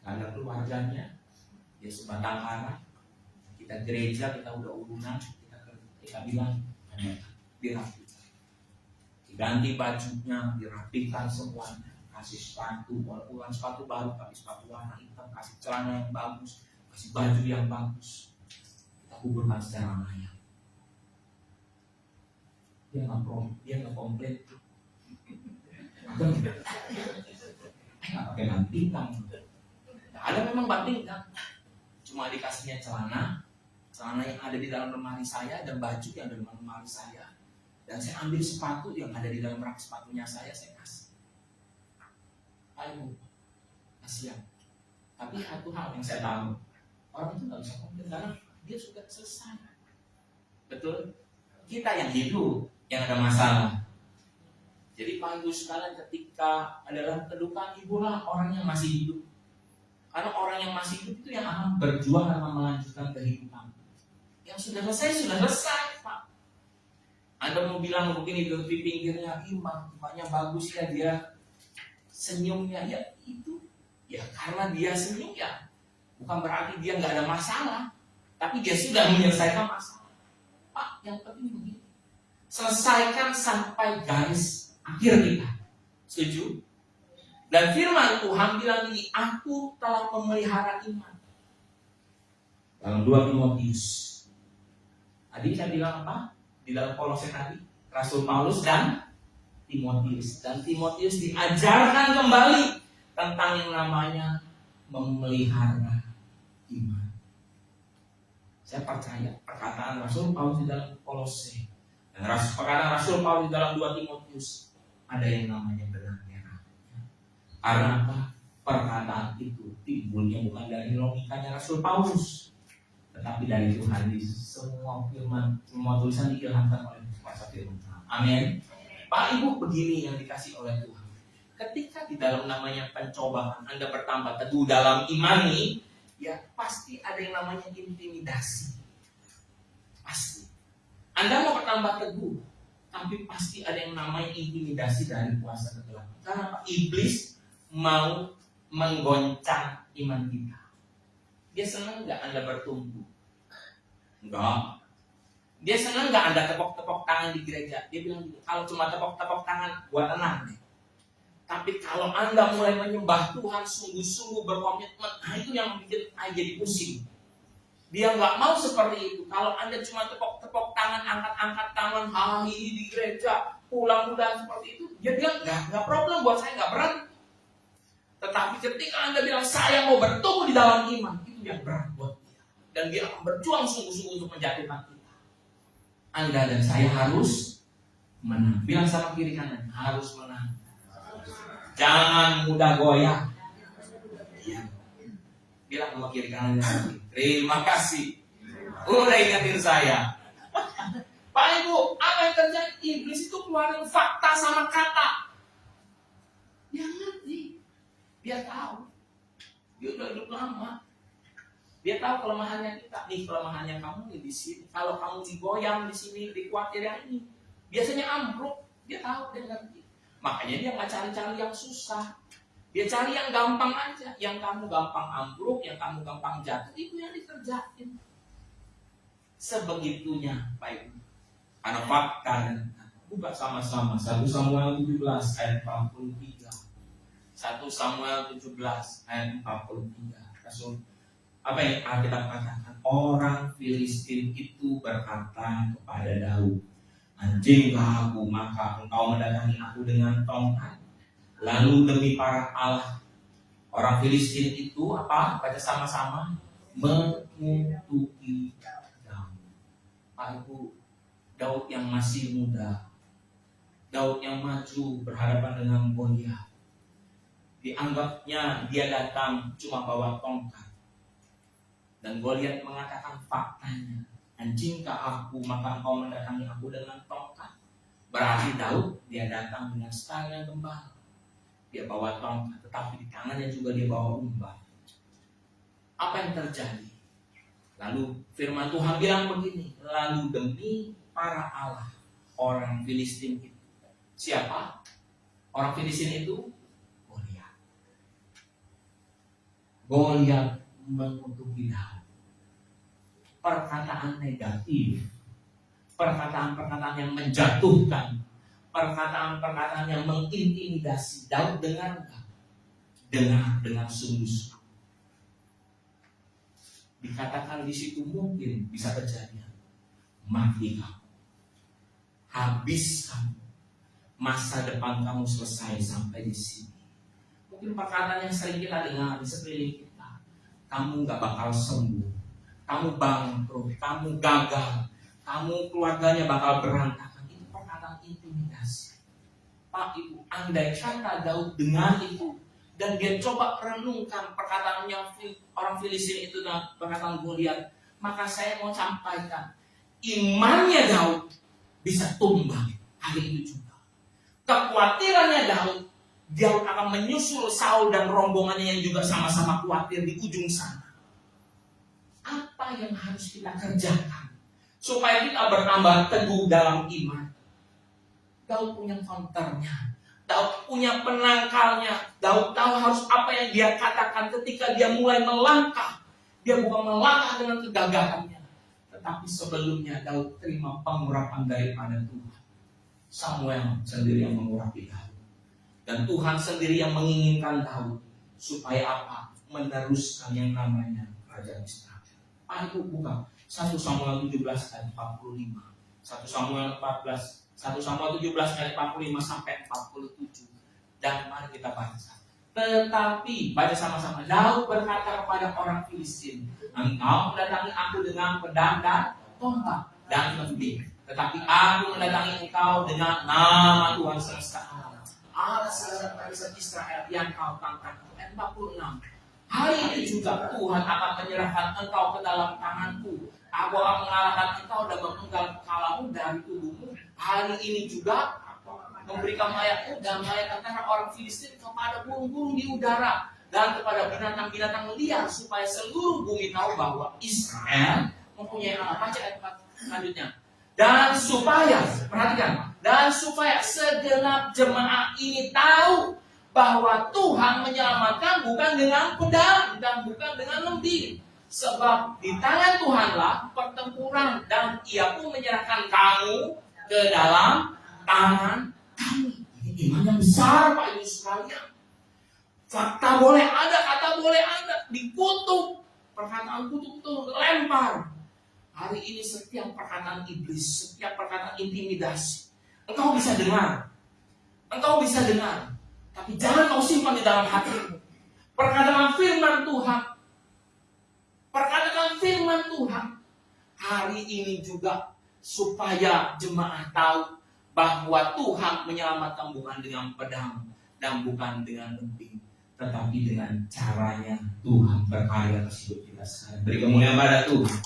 Karena keluarganya, dia sebatang kara, kita gereja, kita udah urunan, kita bilang, dirapikan, diganti bajunya, dirapikan semuanya, kasih sepatu, walaupun sepatu baru, tapi sepatu warna hitam, kasih celana yang bagus, kasih baju yang bagus, kita kuburkan secara layak. Dia nggak komplain. Nggak pakai bantingan. Ada memang bantingan, cuma dikasihnya celana yang ada di dalam lemari saya dan baju yang ada di dalam lemari saya, dan saya ambil sepatu yang ada di dalam rak sepatunya saya kasih. Ayo, kasihan. Tapi satu hal yang saya tahu, orang itu nggak bisa komplain karena dia sudah selesai. Betul? Kita yang hidup yang ada masalah. Jadi Pak Ibu sekalian, ketika adalah kedukaan, ibulah orang yang masih hidup. Karena orang yang masih hidup itu yang akan berjuang akan melanjutkan kehidupan. Yang sudah selesai, Pak. Anda mau bilang begini di pinggirnya, imannya bagus ya, dia senyumnya, ya itu ya karena dia senyum ya, bukan berarti dia nggak ada masalah, tapi dia sudah menyelesaikan masalah. Pak, yang penting begini, selesaikan sampai garis akhir kita. Setuju? Dan firman Tuhan bilang ini, aku telah memelihara iman. Dalam 2 Timotius. Tadi saya bilang apa? Di dalam Kolose tadi, Rasul Paulus dan Timotius. Dan Timotius diajarkan kembali tentang yang namanya memelihara iman. Saya percaya perkataan Rasul Paulus di dalam Kolose dan perkataan Rasul Paulus di dalam 2 Timotius ada yang namanya benarnya. Karena apa? Perkataan itu timbulnya bukan dari logikanya Rasul Paulus, tetapi dari Tuhan Yesus. Semua tulisan diilhamkan oleh kuasa firman. Amin. Pak Ibu, begini yang dikasih oleh Tuhan. Ketika di dalam namanya pencobaan Anda bertambah teguh dalam imani, ya pasti ada yang namanya intimidasi. Pasti. Anda mau bertambah teguh, tapi pasti ada yang namanya intimidasi dari kuasa kegelapan. Karena Pak, iblis mau menggoncang iman kita. Dia senang nggak Anda bertumbuh? Enggak. Dia senang nggak Anda tepok-tepok tangan di gereja? Dia bilang, kalau cuma tepok-tepok tangan, gua tenang deh. Tapi kalau Anda mulai menyembah Tuhan sungguh-sungguh berkomitmen, itu yang bikin Anda jadi pusing. Dia nggak mau seperti itu. Kalau Anda cuma tepok-tepok tangan, angkat-angkat tangan, hari di gereja, pulang udah seperti itu, dia bilang nggak problem buat saya, nggak berat. Tetapi ketika Anda bilang saya mau bertumbuh di dalam iman, itu yang berat buat dia. Dan dia akan berjuang sungguh-sungguh untuk menjatuhkan kita. Anda dan saya harus menang. Bilang sama kiri kanan, harus menang. Jangan mudah goyah. Iya. Bilang sama kiri kanan, terima kasih. Udah ingatin saya. Pak Ibu, apa yang terjadi? Iblis itu keluarin fakta sama kata. Dia ngerti. Dia tahu. Dia udah hidup lama. Dia tahu kelemahannya kita. Nih kelemahannya kamu nih di sini. Kalau kamu digoyang di sini, di kuartir yang ini, biasanya ambruk. Dia tahu, dia ngerti. Makanya dia nggak cari-cari yang susah. Dia cari yang gampang aja, yang kamu gampang ambruk, yang kamu gampang jatuh, itu yang dikerjain. Sebegitunya, baik. Karena fakta dan buka sama-sama 1 Samuel 17 ayat 43. 1 Samuel 17 ayat 43. Rasul, apa yang Alkitab katakan? Orang Filistin itu berkata kepada Daud, anjingkah aku, maka engkau mendatangi aku dengan tongkat. Lalu demi para Allah, orang Filistin itu apa? Baca sama-sama, mengutuki Daud. Pak Ibu, Daud yang masih muda, Daud yang maju berhadapan dengan Goliat. Dianggapnya dia datang cuma bawa tongkat. Dan Goliat mengatakan faktanya, anjingkah aku, maka engkau mendatangi aku dengan tongkat. Berarti Daud dia datang dengan style yang gembala. Dia bawa tongkat, tetapi di tangannya juga dia bawa umbal. Apa yang terjadi? Lalu firman Tuhan bilang begini, lalu demi para Allah orang Filistin itu. Siapa? Orang Filistin itu Goliat. Goliat mengutuki Daud. Perkataan negatif, perkataan-perkataan yang menjatuhkan, perkataan-perkataan yang mengintimidasi. Daud dengar enggak? Dengar dengan sungguh-sungguh. Dikatakan di situ mungkin bisa terjadi. Mati kamu, habis kamu, masa depan kamu selesai sampai di sini. Mungkin perkataan yang sering kita dengar di sekeliling kita, kamu nggak bakal sembuh, kamu bangkrut, kamu gagal, kamu keluarganya bakal berantakan. Itu perkataan intimidasi. Pak Ibu, andai kata Daud dengar itu dan dia coba renungkan perkataan yang orang Filistin itu dan perkataan Goliat, maka saya mau sampaikan, imannya Daud bisa tumbang hari itu juga. Kekhawatirannya Daud akan menyusul Saul dan rombongannya yang juga sama-sama khawatir di ujung sana. Apa yang harus kita kerjakan supaya kita bertambah teguh dalam iman? Daud punya counternya, Daud punya penangkalnya. Daud tahu harus apa yang dia katakan ketika dia mulai melangkah. Dia bukan melangkah dengan kegagalannya, tetapi sebelumnya Daud terima pengurapan daripada Tuhan. Samuel sendiri yang mengurapi Daud, dan Tuhan sendiri yang menginginkan Daud supaya apa? Meneruskan yang namanya kerajaan Israel. Itu bukan 1 Samuel 17 ayat 45, 1 Samuel 14, 1 Samuel 17 ayat 45 sampai 47. Dan mari kita baca. Tetapi baca sama-sama. Daud berkata kepada orang Filistin, engkau mendatangi aku dengan pedang dan tombak dan lembing, tetapi aku mendatangi engkau dengan nama Tuhan semesta alam, Allah segala bangsa Israel yang kau tangkap. Ayat 46. Hari ini juga Tuhan akan menyerahkan engkau ke dalam tanganku. Aku akan mengalahkan engkau dan memenggal kepalamu dari tubuhmu. Hari ini juga memberikan mayatmu dan mayat antara orang Filistin kepada burung-burung di udara dan kepada binatang-binatang liar, supaya seluruh bumi tahu bahwa Israel mempunyai Allah. Baca ayat 4 selanjutnya. Dan supaya, perhatikan, dan supaya segenap jemaah ini tahu bahwa Tuhan menyelamatkan bukan dengan pedang dan bukan dengan lembing, sebab di tangan Tuhanlah pertempuran, dan Ia pun menyerahkan kamu ke dalam tangan kami. Ini iman yang besar, Pak Ibu sekalian. Fakta boleh ada, kata boleh ada, dikutuk, perkataan kutuk itu lempar. Hari ini setiap perkataan iblis, setiap perkataan intimidasi, engkau bisa dengar, tapi jangan kau simpan di dalam hatimu. Perkataan firman Tuhan hari ini juga, supaya jemaah tahu bahwa Tuhan menyelamatkan bukan dengan pedang dan bukan dengan lembing, tetapi dengan caranya Tuhan berkarya atas hidup kita sekarang. Beri kemuliaan pada Tuhan.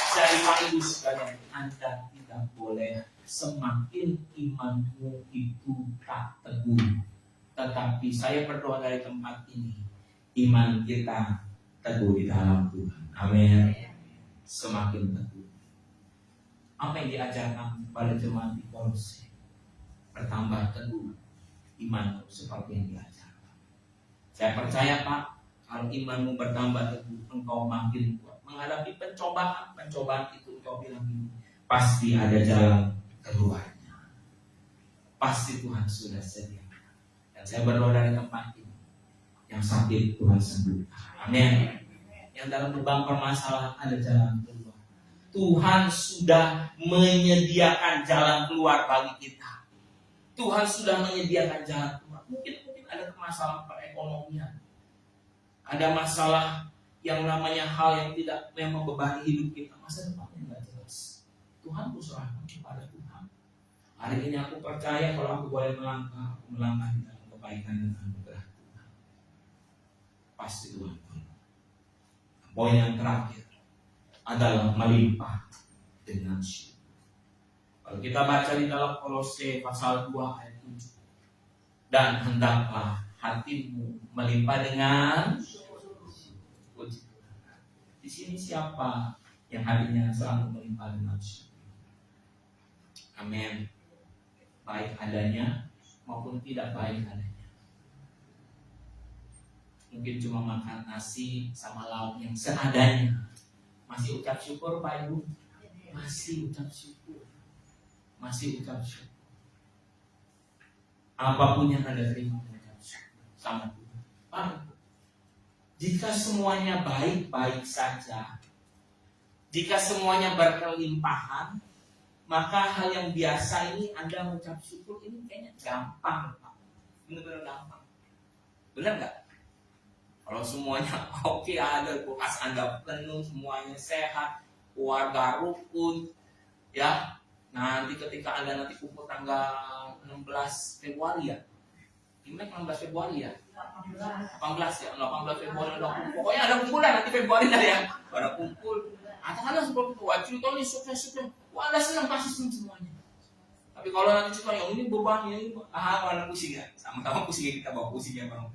Dari Pak Ibu sekalian, Anda tidak boleh semakin imanmu itu tak teguh, tetapi saya berdoa dari tempat ini, iman kita teguh di dalam Tuhan. Amin. Semakin teguh. Apa yang diajarkan pada jemaat di Kolose? Bertambah teguh iman seperti yang diajarkan. Saya percaya Pak, kalau imanmu bertambah teguh, engkau makin kuat menghadapi pencobaan. Pencobaan itu engkau bilang ini, pasti ada jalan keluarnya. Pasti Tuhan sudah sediakan. Dan saya berdoa dari tempat ini, yang sakit Tuhan sembuhkan. Amin. Yang dalam lubang permasalahan ada jalan keluar. Tuhan sudah menyediakan jalan keluar bagi kita. Tuhan sudah menyediakan jalan keluar. Mungkin ada masalah perekonomian, ada masalah yang namanya hal yang tidak yang membebani hidup kita, masa depannya nggak jelas. Tuhan kuserahkan kepada Tuhan. Hari ini aku percaya kalau aku boleh melangkah di dalam kebaikan dan anugerah Tuhan. Pasti Tuhan. Poin yang terakhir adalah melimpah dengan syukur. Kalau kita baca di dalam Kolose pasal 2 ayat 7, dan hendaklah hatimu melimpah dengan puji. Di sini siapa yang hatinya selalu melimpah dengan syukur? Amin. Baik adanya maupun tidak baik adanya. Mungkin cuma makan nasi sama lauk yang seadanya, masih ucap syukur Pak Ibu? Masih ucap syukur. Masih ucap syukur. Apapun yang Anda terima, ucap syukur sama Tuhan. Pak, jika semuanya baik-baik saja, jika semuanya berkelimpahan, maka hal yang biasa ini Anda mengucap syukur ini kayaknya gampang Pak. Benar-benar gampang. Benar nggak? Kalau semuanya oke, ada kulkas Anda penuh, semuanya sehat, keluarga rukun, ya. Nanti ketika Anda nanti kumpul tanggal 16 Februari ya, Imlek 16 Februari ya, 18 ya, 18 Februari udah kumpul. Pokoknya ada kumpul lah nanti Februari lah ya, pada kumpul. Katakanlah seperti itu, wah cerita ini sukses, wah Anda senang pasti senang semuanya. Tapi kalau nanti cerita yang ini beban, ini mana pusing ya, sama-sama pusing ya, kita bawa pusing ya bang.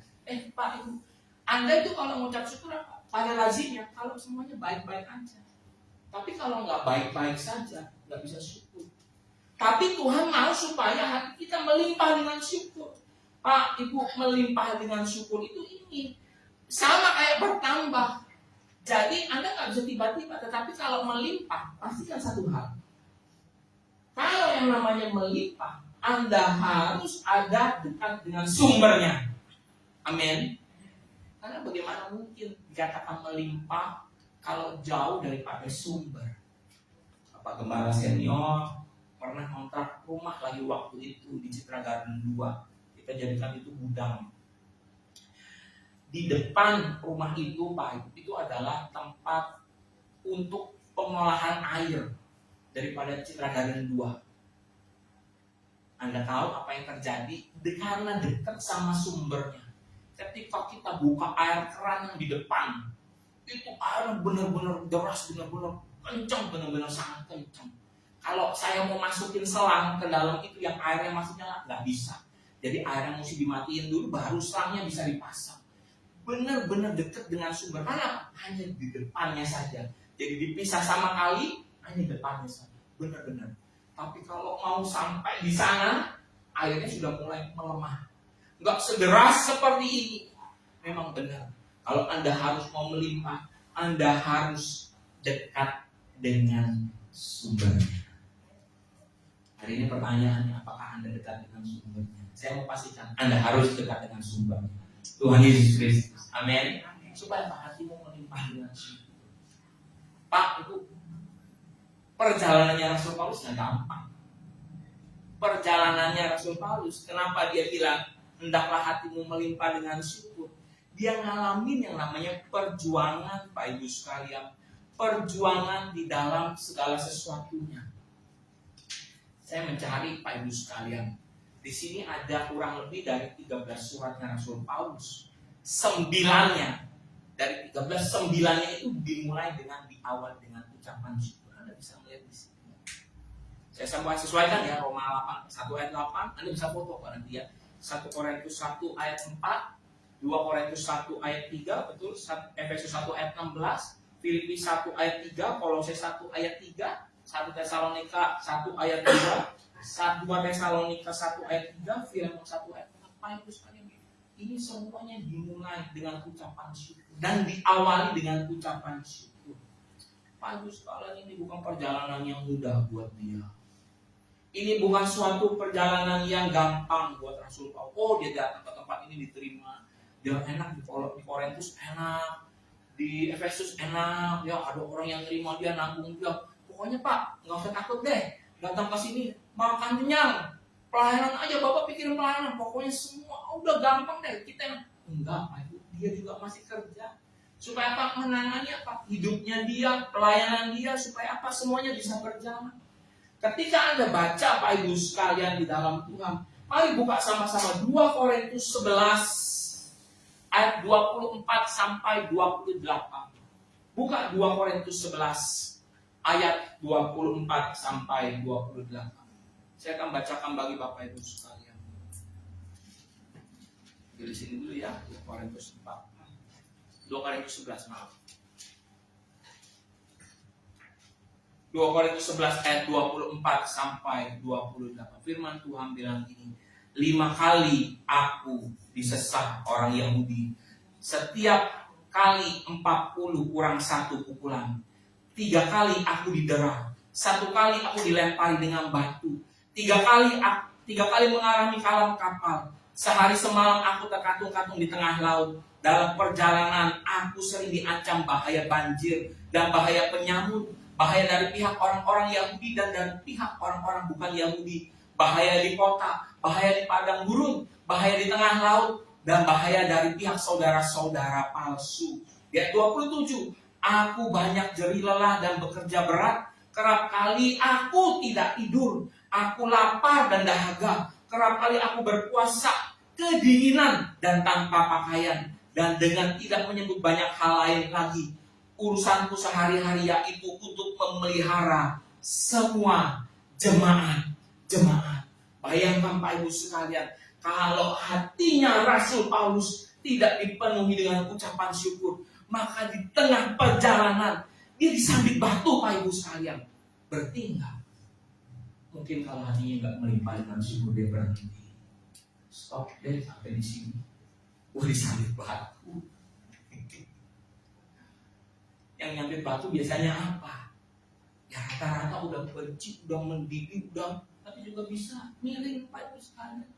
Pak Ibu, Anda itu kalau mengucap syukur pada lazimnya kalau semuanya baik-baik aja. Tapi kalau nggak baik-baik saja, nggak bisa syukur. Tapi Tuhan mau supaya hati kita melimpah dengan syukur. Pak, Ibu, melimpah dengan syukur itu ini sama kayak bertambah. Jadi Anda nggak bisa tiba-tiba, tetapi kalau melimpah, pastikan satu hal. Kalau yang namanya melimpah, Anda harus ada dekat dengan sumbernya. Amin. Karena bagaimana mungkin dikatakan melimpah kalau jauh daripada sumber. Bapak Gembala senior pernah kontrak rumah lagi waktu itu di Citra Garden 2. Kita jadikan itu gudang. Di depan rumah itu Pak, itu adalah tempat untuk pengolahan air daripada Citra Garden 2. Anda tahu apa yang terjadi? Karena dekat sama sumbernya. Ketika kita buka air keran yang di depan, itu air benar-benar deras, benar-benar kencang, benar-benar sangat kencang. Kalau saya mau masukin selang ke dalam itu yang airnya masuknya nggak bisa. Jadi airnya mesti dimatiin dulu, baru selangnya bisa dipasang. Benar-benar dekat dengan sumber. Karena hanya di depannya saja. Jadi dipisah sama kali, hanya depannya saja. Benar-benar. Tapi kalau mau sampai di sana, airnya sudah mulai melemah. Nggak sederas seperti ini. Memang benar. Kalau Anda harus mau melimpah, Anda harus dekat dengan sumbernya. Hari ini pertanyaannya, apakah Anda dekat dengan sumbernya? Saya mau pastikan Anda harus dekat dengan sumbernya. Tuhan Yesus Kristus. Amin. Supaya hatimu melimpah dengan syukur. Pak, itu perjalanannya Rasul Paulus nggak gampang. Perjalanannya Rasul Paulus, kenapa dia bilang hendaklah hatimu melimpah dengan syukur? Dia ngalamin yang namanya perjuangan, Pak Ibu sekalian. Perjuangan di dalam segala sesuatunya. Saya mencari, Pak Ibu sekalian, di sini ada kurang lebih dari 13 suratnya Rasul Paulus. 9-nya dari 13, 9-nya itu dimulai dengan diawali dengan ucapan syukur. Anda bisa melihat di sini. Saya sesuaikan ya, Roma 8, 1 ayat 8, Anda bisa foto nanti ya. 1 Korintus 1 ayat 4, 2 Korintus 1 ayat 3, betul, Efesus 1 ayat 16, Filipi 1 ayat 3, Kolose 1 ayat 3, 1 Tesalonika 1 ayat 2, 2 Tesalonika 1 ayat 3, Filemon 1 ayat 4. Itu sekalian. Ini semuanya dimulai dengan ucapan syukur dan diawali dengan ucapan syukur. Pak Ibu sekalian, ini bukan perjalanan yang mudah buat dia. Ini bukan suatu perjalanan yang gampang buat Rasul Paulus. Oh, dia datang ke tempat ini diterima. Dia enak di Korintus enak, di Efesus enak. Ya ada orang yang terima dia, nanggung dia. Pokoknya Pak, nggak usah takut deh. Datang ke sini makan kenyang. Pelayanan aja, Bapak pikirin pelayanan. Pokoknya semua udah gampang deh. Kita enggak, Pak Ibu. Dia juga masih kerja. Supaya apa? Menangani apa? Hidupnya dia, pelayanan dia, supaya apa? Semuanya bisa berjalan. Ketika Anda baca, Pak Ibu sekalian, di dalam Tuhan, mari buka sama-sama 2 Korintus 11 ayat 24 sampai 28. Buka 2 Korintus 11 ayat 24 sampai 28. Saya akan bacakan bagi Bapak Ibu sekalian. Di sini dulu ya, 2 Korintus 4. 2 Korintus 11, maaf. 2 Korintus 11 ayat 24 sampai 28. Firman Tuhan bilang gini, 5 kali aku disesat orang Yahudi. Setiap kali 40 kurang 1 pukulan. 3 kali aku didera. 1 kali aku dilempari dengan batu. 3 kali mengalami kalam kapal. Sehari semalam aku terkatung-katung di tengah laut. Dalam perjalanan aku sering diancam bahaya banjir dan bahaya penyamut. Bahaya dari pihak orang-orang Yahudi dan dari pihak orang-orang bukan Yahudi. Bahaya di kota, bahaya di padang gurun, bahaya di tengah laut, dan bahaya dari pihak saudara-saudara palsu. Ayat 27, aku banyak jeri lelah dan bekerja berat. Kerap kali aku tidak tidur. Aku lapar dan dahaga. Kerap kali aku berpuasa, kedinginan dan tanpa pakaian. Dan dengan tidak menyebut banyak hal lain lagi. Urusanku sehari-hari yaitu untuk memelihara semua jemaat. Bayangkan Pak Ibu sekalian, kalau hatinya Rasul Paulus tidak dipenuhi dengan ucapan syukur, maka di tengah perjalanan dia disambit batu Pak Ibu sekalian. Berarti enggak. Mungkin kalau hatinya enggak melimpah dengan syukur, dia berhenti. Stop deh sampai di sini. Disambit batu. Yang nyambit batu biasanya apa? Ya rata-rata udah benci, udah mendidih, tapi juga bisa miring Pak Ibu sekalian.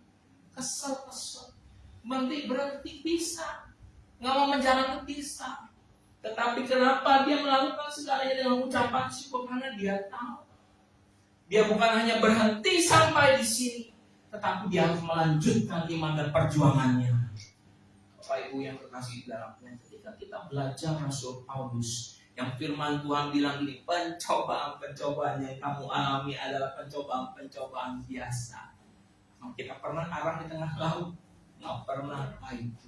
Kesel. Berhenti bisa. Nggak mau menjalankan bisa. Tetapi kenapa dia melakukan segalanya dengan ucapan syukur? Karena dia tahu. Dia bukan hanya berhenti sampai di sini, tetapi dia harus melanjutkan iman dan perjuangannya. Bapak Ibu yang terkasih dalam Tuhan, ketika kita belajar Rasul Paulus, yang firman Tuhan bilang ini, pencobaan-pencobaan yang kamu alami adalah pencobaan-pencobaan biasa. Kita pernah arah di tengah laut? Nggak pernah, Pak Ibu.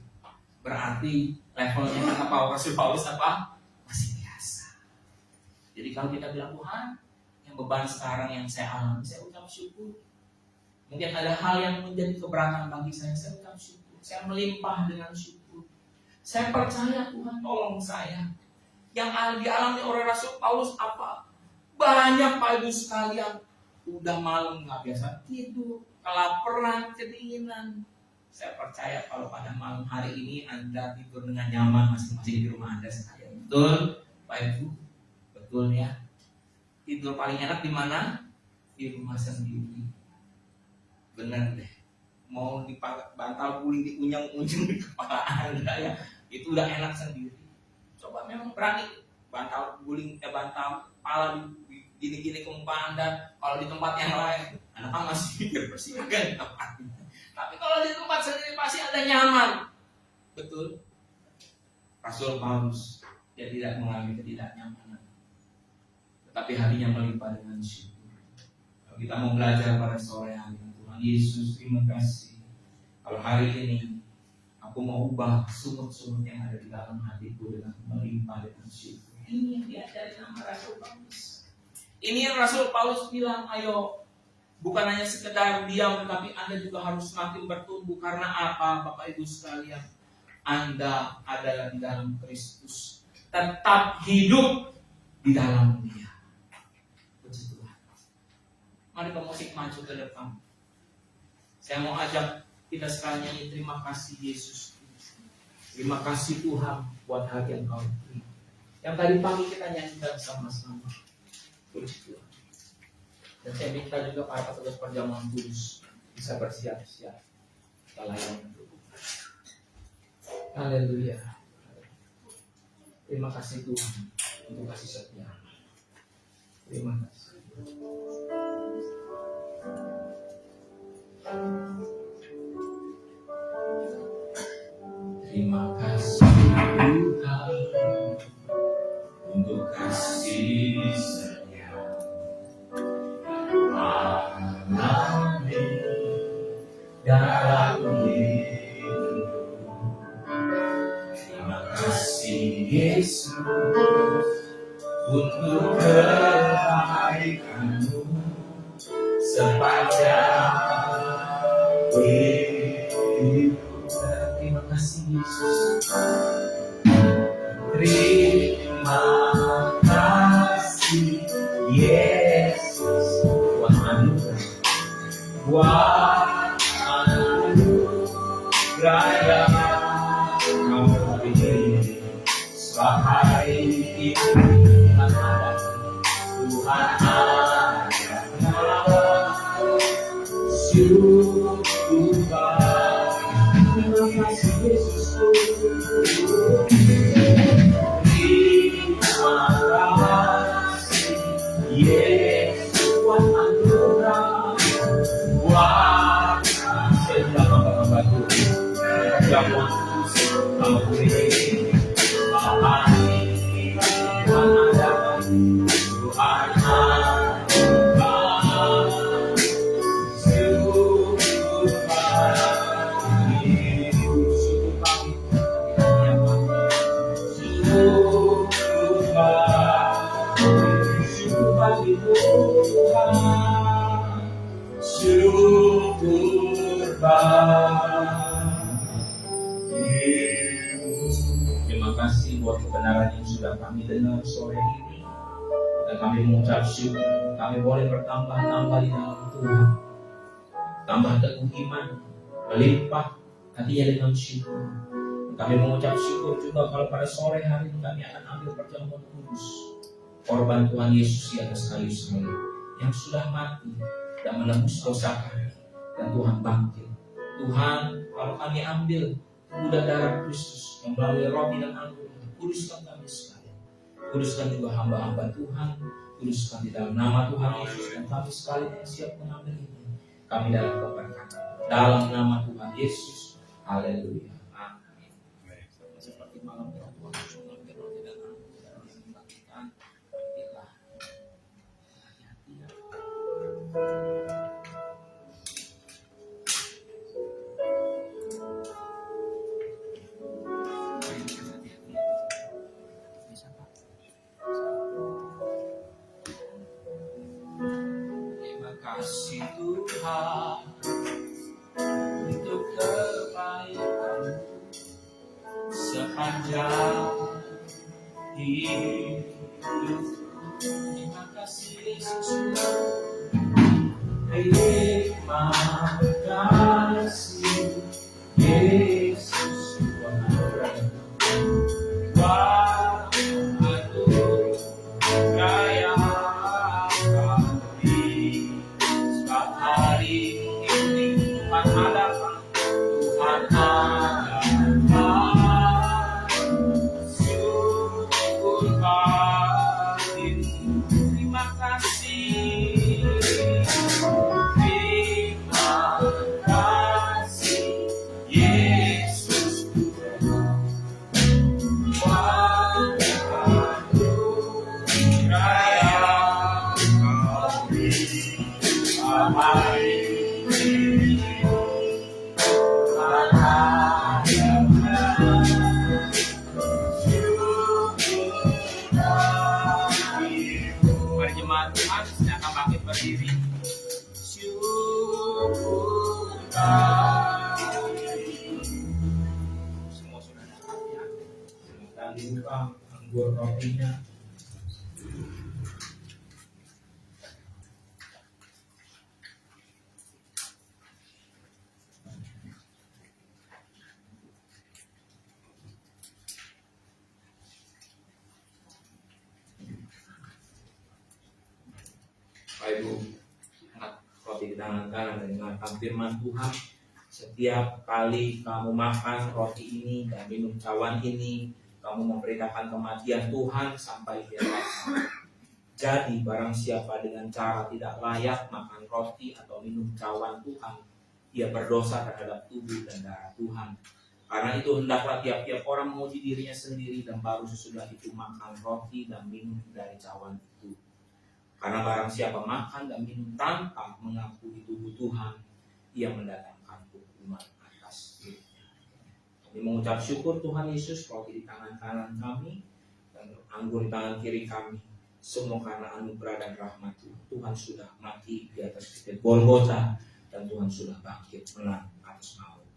Berarti levelnya kata Rasul Paulus apa? Masih biasa. Jadi kalau kita bilang, Tuhan, yang beban sekarang yang saya alami, saya ucap syukur. Mungkin ada hal yang menjadi keberatan bagi saya ucap syukur. Saya melimpah dengan syukur. Saya percaya Tuhan tolong saya. Yang dialami oleh Rasul Paulus apa? Banyak Pak Ibu sekalian. Udah malam nggak biasa tidur, kelaparan, kedinginan. Saya percaya kalau pada malam hari ini Anda tidur dengan nyaman masing-masing di rumah Anda sekalian. Betul, Pak Ibu? Betul ya. Tidur paling enak di mana? Di rumah sendiri. Benar deh. Mau di bantal guling diunyang-unyang di kepala Anda ya, itu udah enak sendiri. Coba memang berani bantal guling, bantal kepala gini-gini ke muka Anda. Kalau di tempat yang lain, Anda kan masih pikir bersih kan di tempatnya. Tapi kalau di tempat sendiri pasti Anda nyaman. Betul. Rasul Paulus dia tidak mengalami ketidaknyamanan, tetapi hatinya melimpah dengan syukur. Kalau kita mau belajar pada sore hari, Tuhan Yesus, terima kasih. Kalau hari ini aku mau ubah sumut-sumut yang ada di dalam hatiku dengan melimpah dengan syukur. Ini yang diajari nama Rasul Paulus. Ini yang Rasul Paulus bilang, ayo, bukan hanya sekedar diam, tetapi Anda juga harus semakin bertumbuh. Karena apa, Bapak Ibu sekalian? Anda adalah di dalam Kristus, tetap hidup di dalam Dia. Puji Tuhan. Mari pemusik maju ke depan. Saya mau ajak kita sekalian nyanyi terima kasih Yesus. Terima kasih Tuhan buat hari yang Kau beri. Yang tadi pagi kita nyanyikan sama-sama. Puji Tuhan. Dan saya minta juga para petugas perjamuan kudus bisa bersiap-siap kita layani Tuhan. Haleluya. Terima kasih Tuhan untuk kasih setia. Terima kasih. Terima kasih Tuhan untuk kasih setia. Mengalami dalam hidup. Terima kasih Yesus untuk kebaikan-Mu sepanjang hidup. Terima kasih Yesus. Terima kasih Yesus buat anugerah, buat anugerah yang Kau beri. Sehari ini Tuhan ada, Tuhan ada. Syukur. Terima kasih Yesus. Terima kasih Yesus buat anugerah, buat saya hamba-hamba Tuhan. Jamuan kudus Kau beri. Tuhan ada, Tuhan ada. Syukur bagi Tuhan. Syukur bagi. Terima kasih buat kebenaran yang sudah kami dengar sore ini. Dan kami mengucap syukur. Kami boleh bertambah-tambah di dalam Tuhan. Tambah teguh iman, melimpah hatinya dengan syukur. Kami mengucap syukur juga kalau pada sore hari ini kami akan ambil perjamuan kudus. Korban Tuhan Yesus di atas kayu salib yang sudah mati dan menebus dosa kami. Dan Tuhan bangkit. Tuhan, kalau kami ambil udah darah Kristus yang melalui roti dan anggur, kuduskan kami sekalian. Kuduskan juga hamba-hamba Tuhan. Kuduskan di dalam nama Tuhan Yesus. Dan kami sekalian yang siap mengambil ini. Kami dalam keberkatan. Dalam nama Tuhan Yesus. Haleluya. Amin. Seperti malam Tuhan mengambil roti dan anggur dan membangkitkan. Ambillah. Hati-hati ya. Terima kasih Tuhan untuk kebaikan sepanjang hidup. Terima kasih Yesus. Terima kasih Yesus. Wah, aduh, kaya kami. Sebab hari ini Tuhan ada, Tuhan ada. Syukur bagi. Terima kasih. Terima kasih Yesus. Mari jemaat Tuhan silakan bangkit berdiri. Syukur semua sudah dapat ya. Silakan dibuka anggur rotinya. Bapak Ibu angkat roti di tangan kanan dan dengarkan firman Tuhan. Setiap kali kamu makan roti ini dan minum cawan ini, kamu memberitakan kematian Tuhan sampai Dia datang. Jadi barang siapa dengan cara tidak layak makan roti atau minum cawan Tuhan, ia berdosa terhadap tubuh dan darah Tuhan. Karena itu hendaklah tiap-tiap orang menguji dirinya sendiri, dan baru sesudah itu makan roti dan minum dari cawan itu. Karena barang siapa makan dan minum tanpa mengakui tubuh Tuhan, ia mendatangkan hukuman atas dirinya. Kami mengucap syukur Tuhan Yesus, roti di tangan kanan kami dan anggur di tangan kiri kami. Semua karena anugerah dan rahmat Tuhan sudah mati di atas bukit Golgota, dan Tuhan sudah bangkit menang atas maut.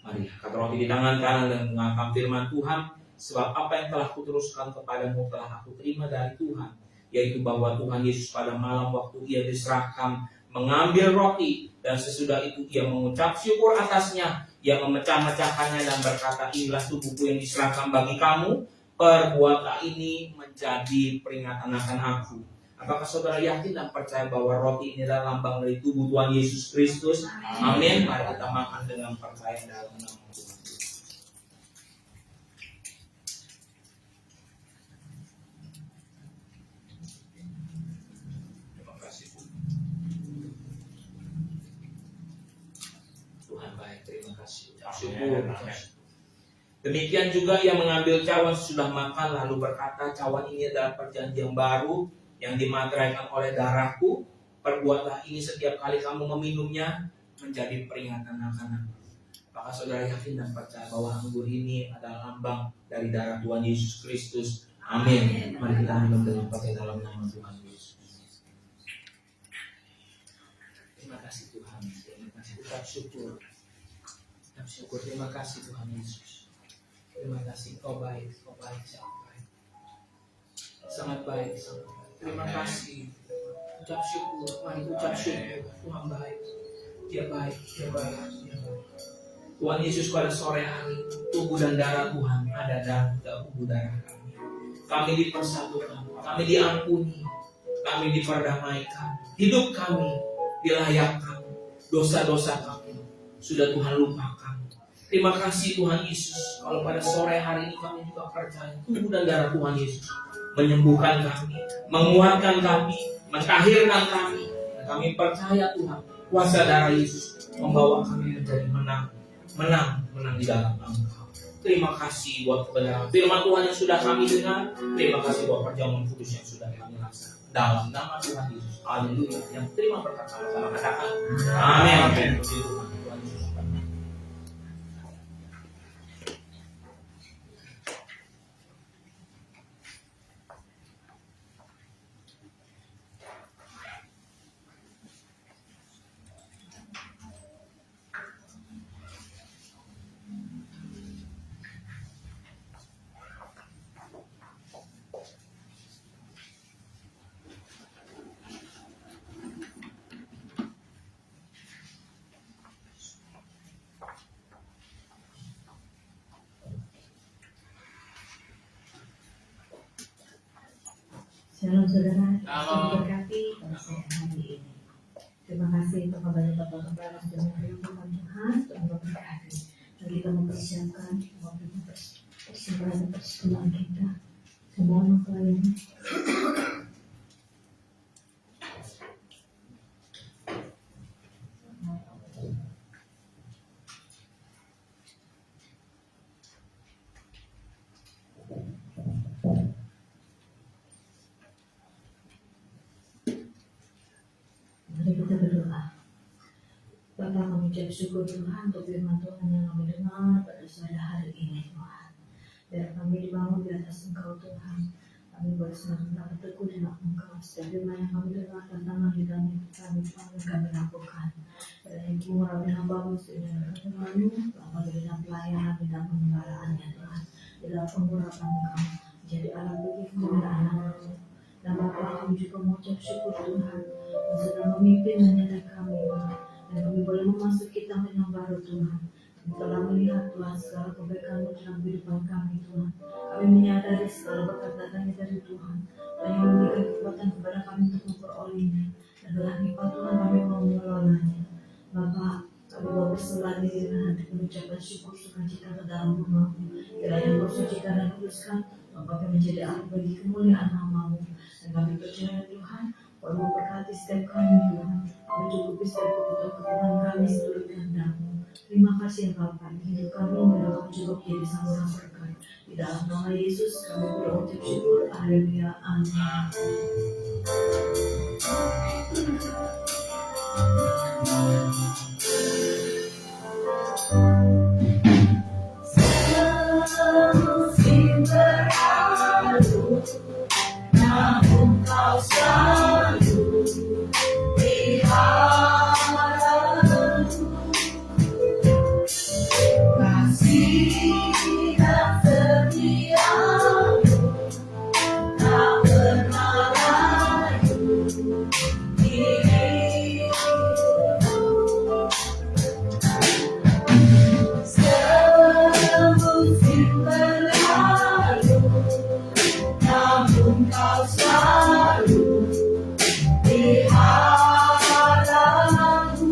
Mari angkat roti di tangan kanan dan mengaku firman Tuhan. Sebab apa yang telah kuteruskan kepadamu telah aku terima dari Tuhan, yaitu bahwa Tuhan Yesus pada malam waktu Ia diserahkan mengambil roti, dan sesudah itu Ia mengucap syukur atasnya. Ia memecah-mecahkannya dan berkata, inilah tubuhku yang diserahkan bagi kamu. Perbuatlah ini menjadi peringatan akan aku. Apakah saudara yakin dan percaya bahwa roti ini adalah lambang dari tubuh Tuhan Yesus Kristus? Amin. Mari kita makan dengan percaya dalam nama Tuhan. Terima kasih Tuhan baik. Terima kasih. Syukur. Demikian juga Ia mengambil cawan sesudah makan, lalu berkata, cawan ini adalah perjanjian baru yang dimateraikan oleh darahku. Perbuatlah ini setiap kali kamu meminumnya menjadi peringatan akan aku. Apakah saudara yakin dan percaya bahwa anggur ini adalah lambang dari darah Tuhan Yesus Kristus? Amin. Mari kita minum dengan percaya dalam nama Tuhan Yesus. Terima kasih Tuhan. Terima kasih. Ucap syukur. Ucap syukur. Terima kasih Tuhan Yesus. Terima kasih, Kau baik, sangat baik. Sangat baik, sangat baik. Terima kasih. Ucap syukur, mari ucap syukur. Tuhan baik. Dia baik, Dia baik, Dia baik. Tuhan Yesus pada sore hari, tubuh dan darah Tuhan ada dalam tubuh darah kami. Kami dipersatukan, kami diampuni, kami diperdamaikan. Hidup kami dilayakkan, dosa-dosa kami sudah Tuhan lupakan. Terima kasih Tuhan Yesus. Kalau pada sore hari ini kami juga percaya tubuh dan darah Tuhan Yesus menyembuhkan kami, menguatkan kami, mentahirkan kami. Dan kami percaya Tuhan, kuasa darah Yesus membawa kami menjadi menang di dalam Engkau. Terima kasih buat kebenaran firman Tuhan yang sudah kami dengar. Terima kasih buat perjamuan kudus yang sudah kami laksanakan. Dalam nama Tuhan Yesus. Haleluya. Yang terima berkat sama-sama katakan amin. Puji Tuhan. Tuhan Yesus. Shalom saudara, diberkati pada siang hari ini. Terima kasih untuk kepada Bapak Kepala sudah memberi firman Tuhan, Tuhan memberkati. Dan kita mempersiapkan waktu persembahan persembahan kita. Semua mempelai. Mari kita berdoa. Bapa, kami ucap syukur Tuhan untuk firman Tuhan yang kami dengar pada sore hari ini Tuhan. Biar kami dibangun di atas Engkau Tuhan. Kami boleh semakin teguh dalam Engkau. Setiap firman yang kami dengar tantangan di dalam hidup kami Tuhan yang kami lakukan. Dan Ibu merawat hambamu sehingga bertemu Bapa di dalam pelayanan, di dalam pembalaannya Tuhan. Di dalam pengurapan kami menjadi alat bagi kemuliaan nama-Mu. Dan Bapa, kami juga mengucap syukur Tuhan yang sudah memimpin dan menyertai kami Tuhan. Dan kami boleh memasuki tahun yang baru Tuhan. Kami telah melihat Tuhan segala kebaikan-Mu dalam kehidupan kami Tuhan. Kami menyadari segala berkat datangnya dari Tuhan. Dan yang memberikan kekuatan kepada kami untuk memperolehnya. adalah nikmat Tuhan, kami mau mengelolanya. Bapak, kami mau berserah diri dengan hati mengucapkan syukur sukacita ke dalam rumah-Mu. Kiranya Engkau sucikan dan kuduskan Bapak, kami menjadi alat bagi kemuliaan nama-Mu. Dan kami percaya Tuhan, Kau memberkati setiap kami Tuhan, mencukupi setiap kebutuhan kami seluruh kehendak-Mu. Terima kasih Bapak, hidup kami adalah cukup jadi saluran berkat. Di dalam nama Yesus kami berucap syukur. Haleluya. Amin. Musim berlalu, namun Kau selalu di hadapanku. Kasih dan setia-Mu tak pernah layu di hidupku. Semusim berlalu, namun Kau selalu di hadapanku.